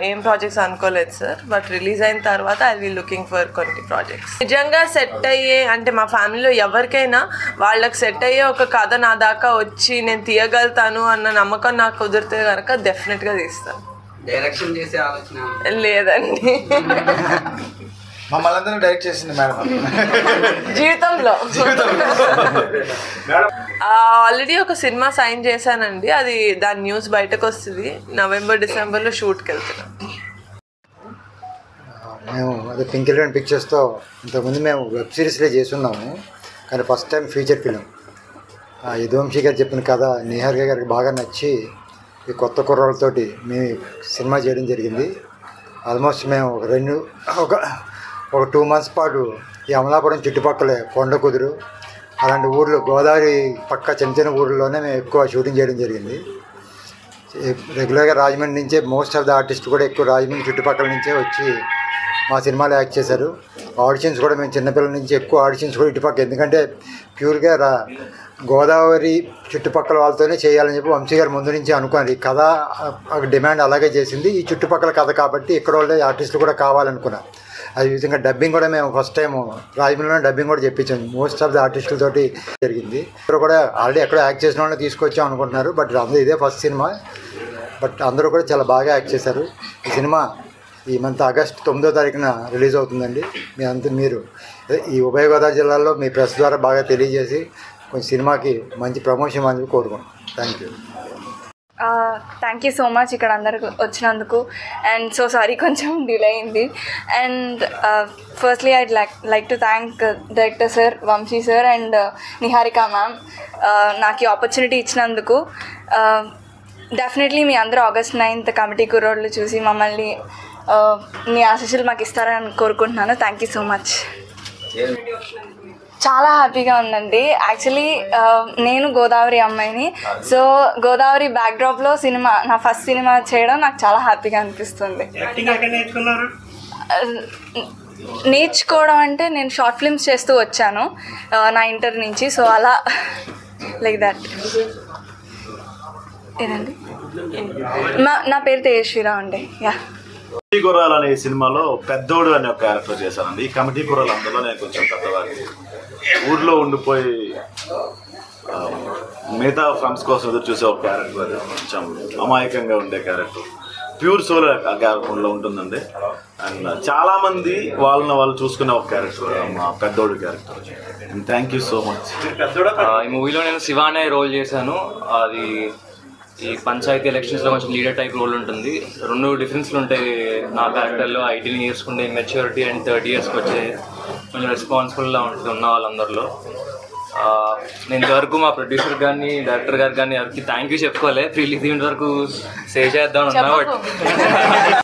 ఏం ప్రాజెక్ట్స్ అనుకోలేదు సార్. బట్ రిలీజ్ అయిన తర్వాత ఐ విల్ లుకింగ్ ఫర్ కొన్ని ప్రాజెక్ట్స్. నిజంగా సెట్ అయ్యే, అంటే మా ఫ్యామిలీలో ఎవరికైనా వాళ్ళకి సెట్ అయ్యే ఒక కథ నా దాకా వచ్చి నేను తీయగలుగుతాను అన్న నమ్మకం నాకు కుదిరితే కనుక డెఫినెట్గా తీస్తాను.
డైరెక్షన్ చేసే ఆలోచన
లేదండి.
మమ్మల్ని అందరూ డైరెక్ట్ చేసింది మేడం
జీవితంలో. ఆల్రెడీ ఒక సినిమా సైన్ చేశానండి, అది దాని న్యూస్ బయటకు వస్తుంది. నవంబర్ డిసెంబర్లో షూట్కి వెళ్తున్నాం.
మేము అదే పింక్ ఎలిఫెంట్ పిక్చర్స్తో ఇంతకుముందు మేము వెబ్ సిరీస్లే చేస్తున్నాము, కానీ first time feature film. Yaduvanshi గారు చెప్పిన కథ నిహారిక గారికి బాగా నచ్చి ఈ కొత్త కుర్రాళ్ళతోటి మేము సినిమా చేయడం జరిగింది. ఆల్మోస్ట్ మేము ఒక 2 months పాటు ఈ అమలాపురం చుట్టుపక్కలే కొండ కుదురు అలాంటి ఊర్లో, గోదావరి పక్క చిన్న ఊర్లోనే మేము ఎక్కువ షూటింగ్ చేయడం జరిగింది. రెగ్యులర్గా రాజమండ్రి నుంచే మోస్ట్ ఆఫ్ ద ఆర్టిస్ట్ కూడా ఎక్కువ రాజమండ్రి చుట్టుపక్కల నుంచే వచ్చి మా సినిమాలో యాక్ట్ చేశారు. ఆడిషన్స్ కూడా మేము చిన్నపిల్లల నుంచి ఎక్కువ ఆడిషన్స్ కూడా ఇటుపక్క, ఎందుకంటే ప్యూర్గా గోదావరి చుట్టుపక్కల వాళ్ళతోనే చేయాలని చెప్పి వంశీ గారు ముందు నుంచి అనుకున్నారు. ఈ కథ డిమాండ్ అలాగే చేసింది, ఈ చుట్టుపక్కల కథ కాబట్టి ఇక్కడ వాళ్ళే ఆర్టిస్టులు కూడా కావాలనుకున్నారు. అది విధంగా డబ్బింగ్ కూడా మేము ఫస్ట్ టైం రాజమండ్రిలో డబ్బింగ్ కూడా చెప్పించాం. మోస్ట్ ఆఫ్ ది ఆర్టిస్టులతోటి జరిగింది. ఇక్కడ కూడా ఆల్రెడీ ఎక్కడో యాక్ట్ చేసిన వాళ్ళని తీసుకొచ్చాం అనుకుంటున్నారు, బట్ అందరూ ఇదే ఫస్ట్ సినిమా. బట్ అందరూ కూడా చాలా బాగా యాక్ట్ చేశారు. ఈ సినిమా ఈ మంత్ ఆగస్ట్ 9వ తారీఖున రిలీజ్ అవుతుందండి. మీరు ఈ ఉభయ గోదావరి జిల్లాలో మీ ప్రెస్ ద్వారా బాగా తెలియజేసి కొంచెం సినిమాకి మంచి ప్రమోషన్ ఇవ్వాలని కోరుకుంటున్నాను. Thank you.
Thank you so much ఇక్కడ అందరికి వచ్చినందుకు. అండ్ సో సారీ కొంచెం డిలే అయింది. And firstly I'd like to thank director sir, Vamshi sir and Niharika ma'am నాకు ఈ ఆపర్చునిటీ ఇచ్చినందుకు. డెఫినెట్లీ మీ అందరూ ఆగస్ట్ 9th కమిటీ కుర్రోళ్ళు చూసి మమ్మల్ని మీ ఆశీస్సులు మాకు ఇస్తారని కోరుకుంటున్నాను. Thank you so much. చాలా హ్యాపీగా ఉందండి. యాక్చువల్లీ నేను గోదావరి అమ్మాయిని, సో గోదావరి బ్యాక్డ్రాప్లో సినిమా, నా ఫస్ట్ సినిమా చేయడం నాకు చాలా హ్యాపీగా అనిపిస్తుంది. నేర్చుకోవడం అంటే నేను షార్ట్ ఫిల్మ్స్ చేస్తూ వచ్చాను నా ఇంటర్ నుంచి, సో అలా లైక్ దట్. ఏదండి, నా పేరు తేజస్వీరావు అండి. యా.
కమిటీ కుర్రాలు అనే సినిమాలో పెద్దోడు అనే ఒక క్యారెక్టర్ చేశానండి. ఈ కమిటీ కుర్రాలు అందులో నేను కొంచెం పెద్దవాడిని, ఊర్లో ఉండిపోయి మిగతా ఫ్రెండ్స్ కోసం ఎదురు చూసే ఒక క్యారెక్టర్. అది కొంచెం అమాయకంగా ఉండే క్యారెక్టర్, ప్యూర్ సోల్ ఆ క్యారెక్టర్లో ఉంటుందండి. అండ్ చాలామంది వాళ్ళు చూసుకునే ఒక క్యారెక్టర్ మా పెద్దోడు character. And thank you so much.
ఈ మూవీలో నేను శివ అనే రోల్ చేశాను. అది ఈ పంచాయతీ ఎలక్షన్స్లో కొంచెం లీడర్ టైప్ రోల్ ఉంటుంది. 2 డిఫరెన్స్లు ఉంటాయి నా క్యారెక్టర్లో. 18 years ఉండే మెచ్యూరిటీ అండ్ 30 yearsకి వచ్చే కొంచెం రెస్పాన్సిబుల్గా ఉంటుంది ఉన్న వాళ్ళందరిలో. నేను ఇంతవరకు మా ప్రొడ్యూసర్ కానీ డైరెక్టర్ గారు కానీ ఎవరికి థ్యాంక్ యూ చెప్పుకోలే. రిలీజ్ వరకు సేవ్ చేద్దాం అన్నా. బట్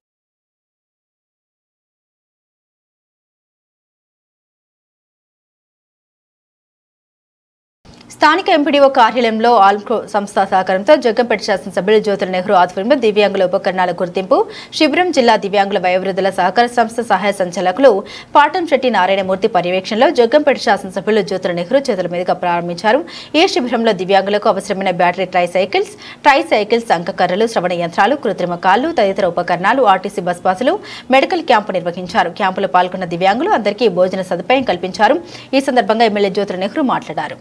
స్థానిక ఎంపీడీఓ కార్యాలయంలో ఆల్కో సంస్థ సహకారంతో జగ్గంపేట శాసనసభ్యులు జ్యోతుల నెహ్రూ ఆధ్వర్యంలో దివ్యాంగుల ఉపకరణాల గుర్తింపు శిబిరం జిల్లా దివ్యాంగుల వయోవృద్ధుల సహకార సంస్థ సహాయ సంచాలకులు పాటంశెట్టి నారాయణమూర్తి పర్యవేక్షణలో జగ్గంపేట శాసనసభ్యులు జ్యోతుల నెహ్రూ చేతుల మీదుగా ప్రారంభించారు. ఈ శిబిరంలో దివ్యాంగులకు అవసరమైన బ్యాటరీ ట్రైసైకిల్స్, అంకకర్రలు, శ్రవణ యంత్రాలు, కృత్రిమ కాళ్లు తదితర ఉపకరణాలు, ఆర్టీసీ బస్ పాసులు, మెడికల్ క్యాంపు నిర్వహించారు. క్యాంపులో పాల్గొన్న దివ్యాంగులు అందరికీ భోజన సదుపాయం కల్పించారు. ఈ సందర్భంగా ఎమ్మెల్యే జ్యోతుల నెహ్రూ మాట్లాడారు.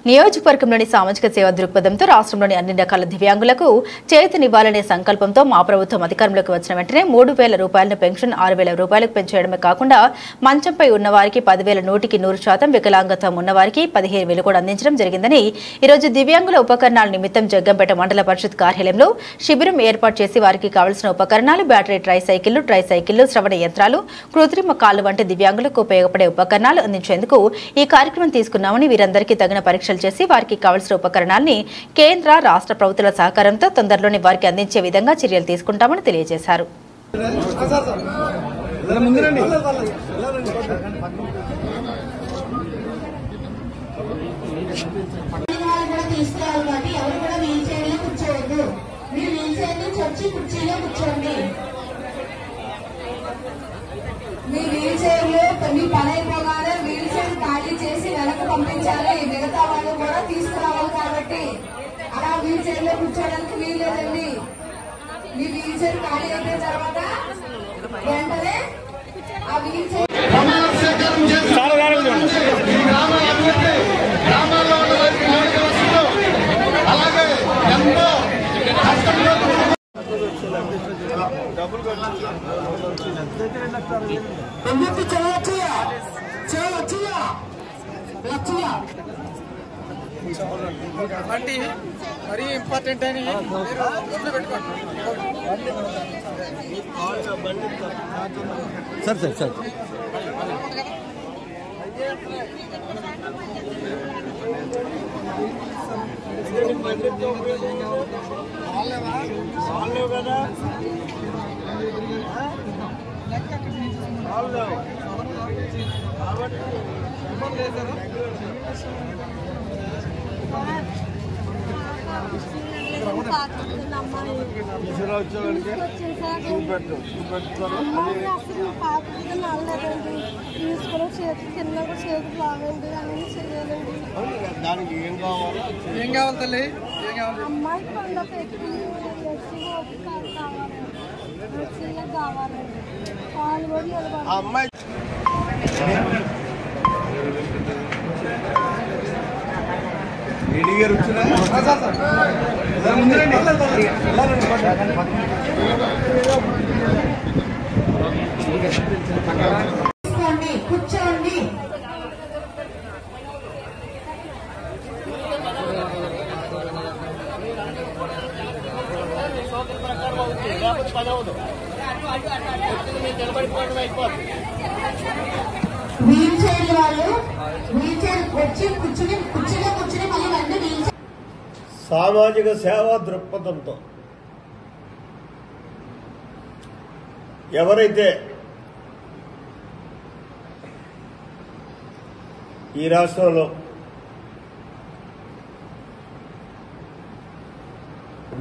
నియోజకవర్గంలోని సామాజిక సేవా దృక్పథంతో రాష్ట్రంలోని అన్ని రకాల దివ్యాంగులకు చేయూతనివ్వాలనే సంకల్పంతో మా ప్రభుత్వం అధికారంలోకి వచ్చిన వెంటనే 3,000 రూపాయలను పెన్షన్ 6,000 రూపాయలకు పెంచేయడమే కాకుండా మంచంపై ఉన్నవారికి 10,000 100% వికలాంగత్వం ఉన్నవారికి 15,000 కూడా అందించడం జరిగిందని ఈరోజు దివ్యాంగుల ఉపకరణాల నిమిత్తం జగ్గంపేట మండల పరిషత్ కార్యాలయంలో శిబిరం ఏర్పాటు చేసి వారికి కావలసిన ఉపకరణాలు బ్యాటరీ ట్రైసైకిళ్లు, శ్రవణ యంత్రాలు, కృత్రిమ కాళ్లు వంటి దివ్యాంగులకు ఉపయోగపడే ఉపకరణాలు అందించేందుకు ఈ కార్యక్రమం తీసుకున్నామని, వీరందరికీ తగిన పరీక్ష చేసి వారికి కావలసిన ఉపకరణాన్ని కేంద్ర రాష్ట్ర ప్రభుత్వాల సహకారంతో తొందరలోనే వారికి అందించే విధంగా చర్యలు తీసుకుంటామని తెలియజేశారు.
మీ వీల్ చైర్లు మీ పని అయిపోగానే వీల్ చైర్ ఖాళీ చేసి వెనక్కి పంపించాలి. మిగతా వాళ్ళు కూడా తీసుకురావాలి కాబట్టి అలా వీల్ చైర్ లో కూర్చోడానికి వీల్లేదండి. మీ వీల్ చైర్ ఖాళీ అయిపోయిన తర్వాత వెంటనే ఆ వీల్ చైర్ ఎందుకు
అంటే మరీ ఇంపార్టెంట్ అని
సార్
కదా
తీసుకుని చేతులు కింద చేతులు బాగండి అన్ని చేయాలండి.
దానికి ఏం కావాలి తల్లి?
అమ్మాయి పండ పెట్టి కావాలండి. వాళ్ళు కూడా నిలబడాలి.
రెడీ గారు వచ్చినా
కూర్చోండి. వీల్ చైర్ వాళ్ళు వీల్ చైర్ వచ్చి కుర్చీలో కూర్చుని మళ్ళీ వెంటనే వీల్ చైర్.
సామాజిక సేవా దృక్పథంతో ఎవరైతే ఈ రాష్ట్రంలో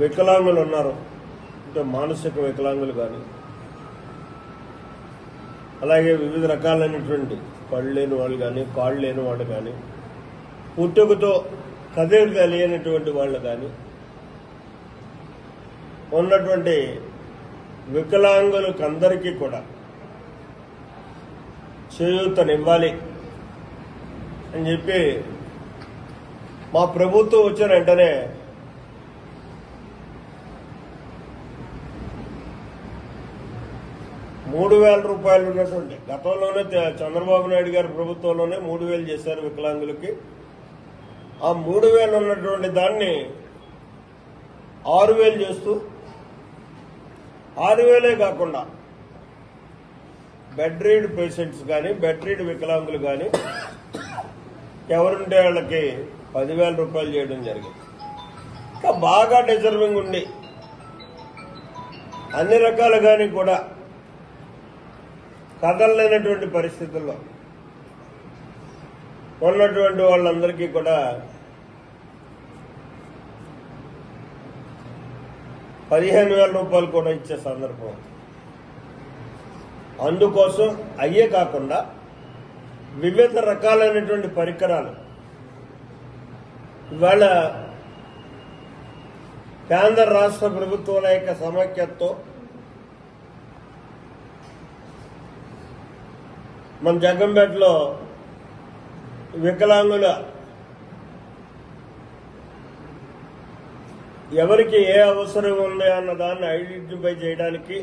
వికలాంగులు ఉన్నారు, అంటే మానసిక వికలాంగులు కానీ, అలాగే వివిధ రకాలైనటువంటి కళ్ళు లేని వాళ్ళు కానీ, కాళ్ళు లేని వాళ్ళు కానీ, పుట్టుకతో కదలిక లేనటువంటి వాళ్ళు కానీ ఉన్నటువంటి వికలాంగులకు అందరికీ కూడా చేయూతనివ్వాలి అని చెప్పి మా ప్రభుత్వం వచ్చిన వెంటనే ₹3,000 ఉన్నటువంటి గతంలోనే చంద్రబాబు నాయుడు గారి ప్రభుత్వంలోనే 3,000 చేశారు వికలాంగులకి. ఆ 3,000 ఉన్నటువంటి దాన్ని 6,000 చేస్తూ 6,000 కాకుండా బెడ్ రీడ్ పేషెంట్స్ కానీ, బెడ్ రీడ్ వికలాంగులు కానీ ఎవరుంటే వాళ్ళకి ₹10,000 చేయడం జరిగింది. ఇంకా బాగా డిజర్వింగ్ ఉండి అన్ని రకాలుగాని కూడా కదలలేనటువంటి పరిస్థితుల్లో ఉన్నటువంటి వాళ్ళందరికీ కూడా ₹15,000 కూడా ఇచ్చే సందర్భం. అందుకోసం అయ్యే కాకుండా వివిధ రకాలైనటువంటి పరికరాలు ఇవాళ కేంద్ర రాష్ట్ర ప్రభుత్వాల యొక్క సమైక్యతతో మన జగ్గంపేటలో వికలాంగుల ఎవరికి ఏ అవసరం ఉంది అన్న దాన్ని ఐడెంటిఫై చేయడానికి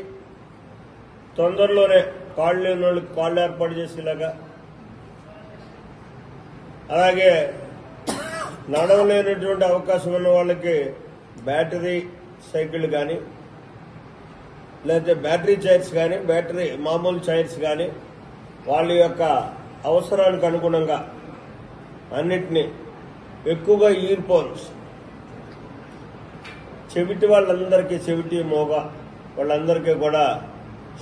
తొందరలోనే కాళ్ళు లేని వాళ్ళకి కాళ్ళు ఏర్పాటు చేసేలాగా, అలాగే నడవలేనటువంటి అవకాశం ఉన్న వాళ్ళకి బ్యాటరీ సైకిల్ కానీ, లేకపోతే బ్యాటరీ చైర్స్ కానీ, బ్యాటరీ మామూలు చైర్స్ కానీ వాళ్ళ యొక్క అవసరానికి అనుగుణంగా అన్నిటినీ ఎక్కువగా ఇయర్ ఫోన్స్ చెవిటి వాళ్ళందరికీ, చెవిటి మోగ వాళ్ళందరికీ కూడా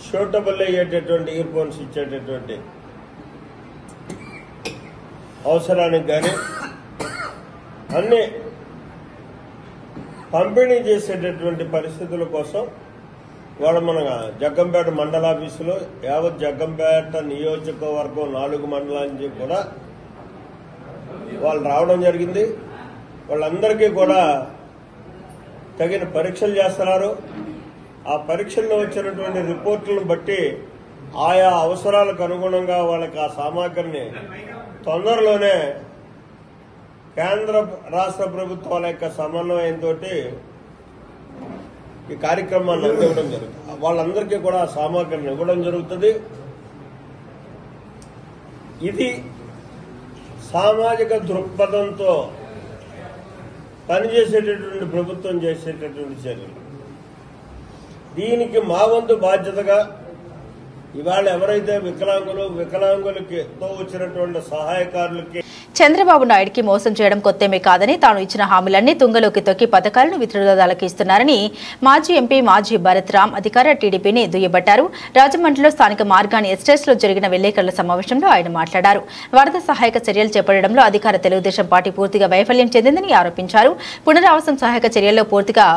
షూటబుల్ అయ్యేటటువంటి ఇయర్ ఫోన్స్ ఇచ్చేటటువంటి అవసరానికి కానీ అన్ని పంపిణీ చేసేటటువంటి పరిస్థితుల కోసం వాళ్ళ మన జగ్గంపేట మండలాఫీసులో యావత్ జగ్గంపేట నియోజకవర్గం 4 మండలాల నుంచి కూడా వాళ్ళు రావడం జరిగింది. వాళ్ళందరికీ కూడా తగిన పరీక్షలు చేస్తున్నారు. ఆ పరీక్షల్లో వచ్చినటువంటి రిపోర్టులను బట్టి ఆయా అవసరాలకు అనుగుణంగా వాళ్ళకి ఆ సామాగ్రిని తొందరలోనే కేంద్ర రాష్ట్ర ప్రభుత్వాల యొక్క సమన్వయంతో ఈ కార్యక్రమాన్ని అందివ్వడం జరుగుతుంది. వాళ్ళందరికీ కూడా ఆ సామాగ్రిని ఇవ్వడం జరుగుతుంది. ఇది సామాజిక దృక్పథంతో పనిచేసేటటువంటి ప్రభుత్వం చేసేటటువంటి చర్యలు. దీనికి మా వంతు బాధ్యతగా ఇవాళ ఎవరైతే వికలాంగులకి తో వచ్చినటువంటి సహాయకారులకి
చంద్రబాబు నాయుడికి మోసం చేయడం కొత్తేమీ కాదని తాను ఇచ్చిన హామీలన్నీ తుంగలోకి తొక్కి పథకాలను వితరణదారులకు ఇస్తున్నారని మాజీ ఎంపీ మాజీ భరత్ రామ్ అధికార టీడీపీని దుయ్యబట్టారు. రాజమండ్రిలో స్థానిక మార్గాని ఎస్టేట్స్ లో జరిగిన విలేకరుల సమావేశంలో ఆయన మాట్లాడారు. వరద సహాయక చర్యలు చేపట్టడంలో అధికార తెలుగుదేశం పార్టీ పూర్తిగా వైఫల్యం చెందిందని ఆరోపించారు. పునరావాసం సహాయక చర్యల్లో పూర్తిగా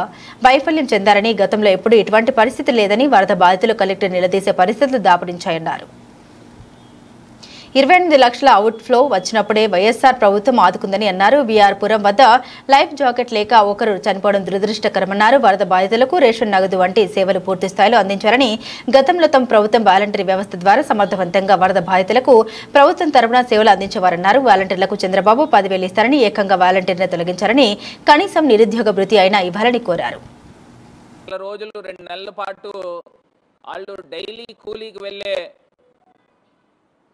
వైఫల్యం చెందారని, గతంలో ఎప్పుడూ ఇటువంటి పరిస్థితి లేదని, వరద బాధితులు కలెక్టర్ నిలదీసే పరిస్థితులు దాపురించాయన్నారు. 28 లక్షల అవుట్ ఫ్లో వచ్చినప్పుడే వైఎస్ఆర్ ప్రభుత్వం ఆదుకుందని అన్నారు. వీఆర్ పురం వద్ద లైఫ్ జాకెట్ లేక ఒకరు చనిపోవడం దురదృష్టకరమన్నారు. వరద బాధితులకు రేషన్ నగదు వంటి సేవలు పూర్తి స్థాయిలో అందించారని, గతంలో తమ ప్రభుత్వం వాలంటరీ వ్యవస్థ ద్వారా సమర్థవంతంగా వరద బాధితులకు ప్రభుత్వం తరపున సేవలు అందించేవారన్నారు. వాలంటీర్లకు చంద్రబాబు 10,000 ఇస్తారని, ఏకంగా వాలంటీర్ని తొలగించారని, కనీసం నిరుద్యోగ భృతి అయినా ఇవ్వాలని కోరారు.
రోజులు 2 నెలల పాటు వాళ్ళు డైలీ కూలీకి వెళ్ళే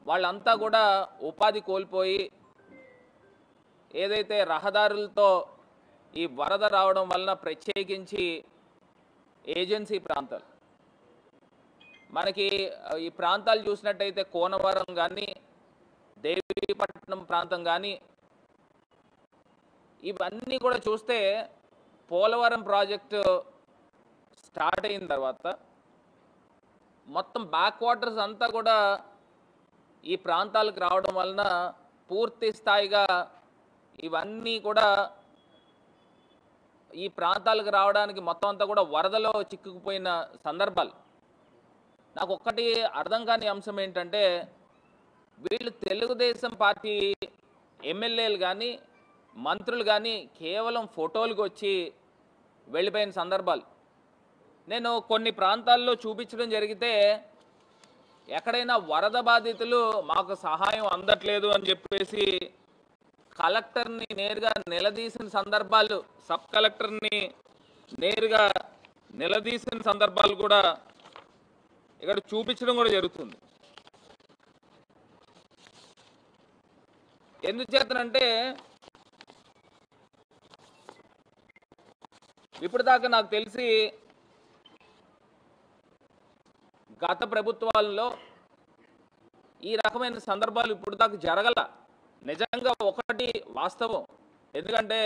వాళ్ళంతా కూడా ఉపాధి కోల్పోయి, ఏదైతే రహదారులతో ఈ వరద రావడం వలన ప్రత్యేకించి ఏజెన్సీ ప్రాంతాలు, మనకి ఈ ప్రాంతాలు చూసినట్టయితే కోనవరం కానీ, దేవీపట్నం ప్రాంతం కానీ, ఇవన్నీ కూడా చూస్తే పోలవరం ప్రాజెక్టు స్టార్ట్ అయిన తర్వాత మొత్తం బ్యాక్ వాటర్స్ అంతా కూడా ఈ ప్రాంతాలకు రావడం వలన పూర్తి స్థాయిగా ఇవన్నీ కూడా ఈ ప్రాంతాలకు రావడానికి మొత్తం అంతా కూడా వరదలో చిక్కుకుపోయిన సందర్భాలు. నాకు ఒక్కటి అర్థం కాని అంశం ఏంటంటే, వీళ్ళు తెలుగుదేశం పార్టీ ఎమ్మెల్యేలు కానీ మంత్రులు కానీ కేవలం ఫోటోలకు వచ్చి వెళ్ళిపోయిన సందర్భాలు. నేను కొన్ని ప్రాంతాల్లో చూపించడం జరిగితే, ఎక్కడైనా వరద బాధితులు మాకు సహాయం అందట్లేదు అని చెప్పేసి కలెక్టర్ని నేరుగా నిలదీసిన సందర్భాలు, సబ్ కలెక్టర్ని నేరుగా నిలదీసిన సందర్భాలు కూడా ఇక్కడ చూపించడం కూడా జరుగుతుంది. ఎందుచేతనంటే, ఇప్పుడు దాకా నాకు తెలిసి గత ప్రభుత్వాల్లో ఈ రకమైన సందర్భాలు ఇప్పుడు దాకా జరగల. నిజంగా ఒకటి వాస్తవం. ఎందుకంటే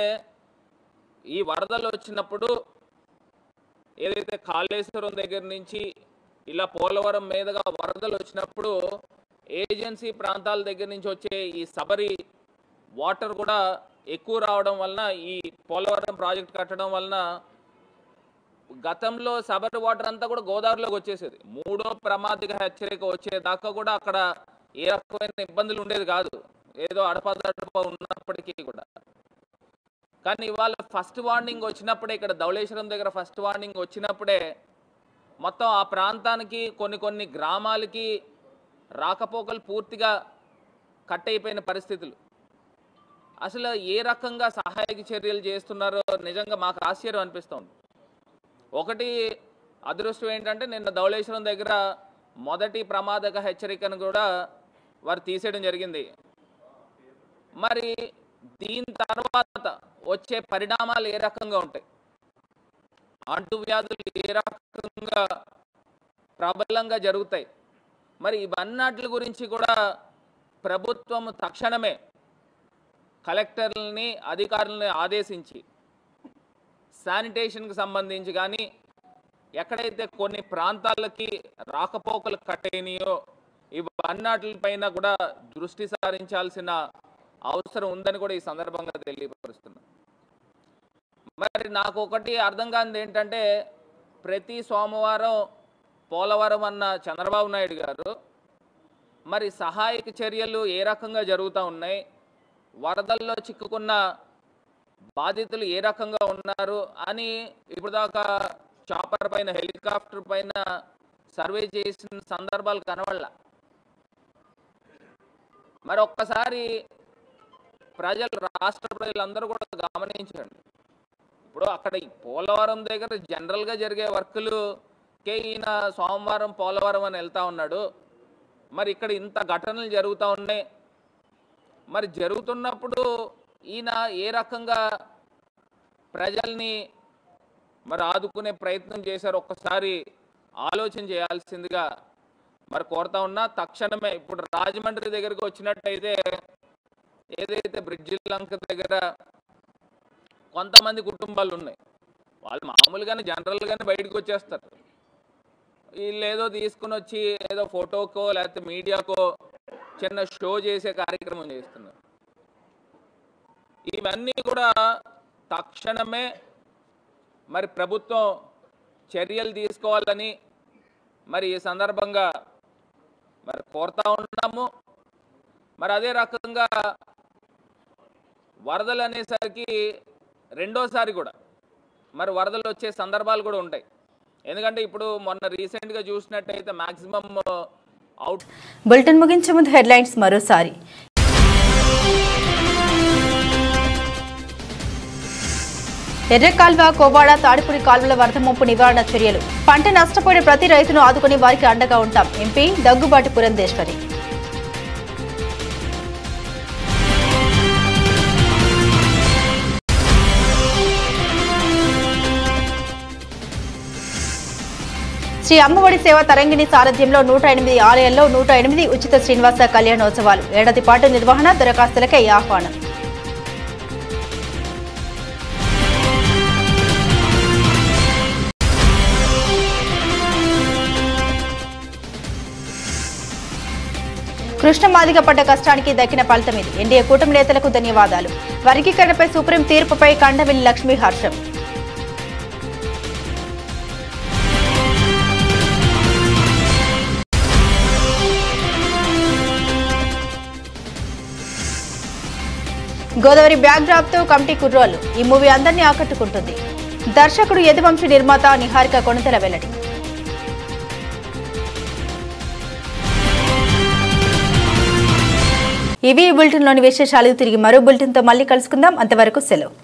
ఈ వరదలు వచ్చినప్పుడు ఏదైతే కాళేశ్వరం దగ్గర నుంచి ఇలా పోలవరం మీదుగా వరదలు వచ్చినప్పుడు ఏజెన్సీ ప్రాంతాల దగ్గర నుంచి వచ్చే ఈ సబరి వాటర్ కూడా ఎక్కువ రావడం వలన, ఈ పోలవరం ప్రాజెక్ట్ కట్టడం వలన గతంలో సబరి వాటర్ అంతా కూడా గోదావరిలోకి వచ్చేసేది. 3వ ప్రమాదిక హెచ్చరిక వచ్చేదాకా కూడా అక్కడ ఏ రకమైన ఇబ్బందులు ఉండేది కాదు, ఏదో అడపదడప ఉన్నప్పటికీ కూడా. కానీ ఇవాళ ఫస్ట్ వార్నింగ్ వచ్చినప్పుడే, ఇక్కడ ధవళేశ్వరం దగ్గర ఫస్ట్ వార్నింగ్ వచ్చినప్పుడే మొత్తం ఆ ప్రాంతానికి కొన్ని గ్రామాలకి రాకపోకలు పూర్తిగా కట్ అయిపోయిన పరిస్థితులు. అసలు ఏ రకంగా సహాయక చర్యలు చేస్తున్నారో నిజంగా మాకు ఆశ్చర్యం అనిపిస్తుంది. ఒకటి అదృష్టం ఏంటంటే, నిన్న ధవళేశ్వరం దగ్గర మొదటి ప్రమాదక హెచ్చరికను కూడా వారు తీసేయడం జరిగింది. మరి దీని తర్వాత వచ్చే పరిణామాలు ఏ రకంగా ఉంటాయి, అంటువ్యాధులు ఏ రకంగా ప్రబలంగా జరుగుతాయి, మరి ఇవన్నట్ల గురించి కూడా ప్రభుత్వం తక్షణమే కలెక్టర్లని, అధికారులని ఆదేశించి శానిటేషన్కి సంబంధించి కానీ, ఎక్కడైతే కొన్ని ప్రాంతాలకి రాకపోకలు కట్ అయినాయో ఇవన్నట్లపైన కూడా దృష్టి సారించాల్సిన అవసరం ఉందని కూడా ఈ సందర్భంగా తెలియపరుస్తున్నాను. మరి నాకు ఒకటి అర్థం కానిది ఏంటంటే, ప్రతి సోమవారం పోలవరం అన్న చంద్రబాబు నాయుడు గారు మరి సహాయక చర్యలు ఏ రకంగా జరుగుతూ ఉన్నాయి, వరదల్లో చిక్కుకున్న బాధితులు ఏ రకంగా ఉన్నారు అని ఇప్పుడు దాకా చాపర్ పైన, హెలికాప్టర్ పైన సర్వే చేసిన సందర్భాలు కనబడాల. మరి ఒక్కసారి రాష్ట్ర ప్రజలందరూ కూడా గమనించండి. ఇప్పుడు అక్కడ పోలవరం దగ్గర జనరల్గా జరిగే వర్కులుకే ఈయన సోమవారం పోలవరం అని వెళ్తూ ఉన్నాడు. మరి ఇక్కడ ఇంత ఘటనలు జరుగుతూ ఉన్నాయి. మరి జరుగుతున్నప్పుడు ఈయన ఏ రకంగా ప్రజల్ని మరి ఆదుకునే ప్రయత్నం చేశారు, ఒక్కసారి ఆలోచన చేయాల్సిందిగా మరి కోరుతా ఉన్నా. తక్షణమే ఇప్పుడు రాజమండ్రి దగ్గరికి వచ్చినట్టయితే ఏదైతే బ్రిడ్జి లంక దగ్గర కొంతమంది కుటుంబాలు ఉన్నాయి, వాళ్ళు మామూలుగానే జనరల్గానే బయటకు వచ్చేస్తారు. వీళ్ళు ఏదో తీసుకుని వచ్చి ఏదో ఫోటోకో లేకపోతే మీడియాకో చిన్న షో చేసే కార్యక్రమం చేస్తున్నారు. ఇవన్నీ కూడా తక్షణమే మరి ప్రభుత్వం చర్యలు తీసుకోవాలని మరి ఈ సందర్భంగా మరి కోరుతా ఉన్నాము. మరి అదే రకంగా వరదలు అనేసరికి రెండోసారి కూడా మరి వరదలు వచ్చే సందర్భాలు కూడా ఉంటాయి. ఎందుకంటే ఇప్పుడు మొన్న రీసెంట్గా చూసినట్టయితే మ్యాక్సిమం అవుట్.
బులెటిన్ ముగించే ముందు హెడ్లైన్స్ మరోసారి. ఎర్రకాల్వ, కోవాడ, తాడిపూడి కాల్వల వరద ముంపు నివారణ చర్యలు. పంట నష్టపోయిన ప్రతి రైతును ఆదుకుని వారికి అండగా ఉంటాం. ఎంపీ దగ్గుబాటి పురంధేశ్వరి. శ్రీ అమ్మఒడి సేవ తరంగిణి సారథ్యంలో 108 ఆలయాల్లో 108 ఉచిత శ్రీనివాస కళ్యాణోత్సవాలు. ఏడాది పాటు నిర్వహణ, దరఖాస్తులకై ఆహ్వానం. కృష్ణ మాదిగ పడ్డ కష్టానికి దక్కిన ఫలితం ఇది. ఎన్డీఏ కూటమి నేతలకు ధన్యవాదాలు. వర్గీకరణపై సుప్రీం తీర్పుపై కండవిల్లి లక్ష్మీ హర్షం. గోదావరి బ్యాక్ డ్రాప్ తో కమిటీ కుర్రోలు. ఈ మూవీ అందరినీ ఆకట్టుకుంటుంది. దర్శకుడు యదువంశీ, నిర్మాత నిహారిక కొణితెల వెల్లడి. ఇవి బులెటిన్లోని విశేషాలు. తిరిగి మరో బులెటిన్తో మళ్ళీ కలుసుకుందాం. అంతవరకు సెలవు.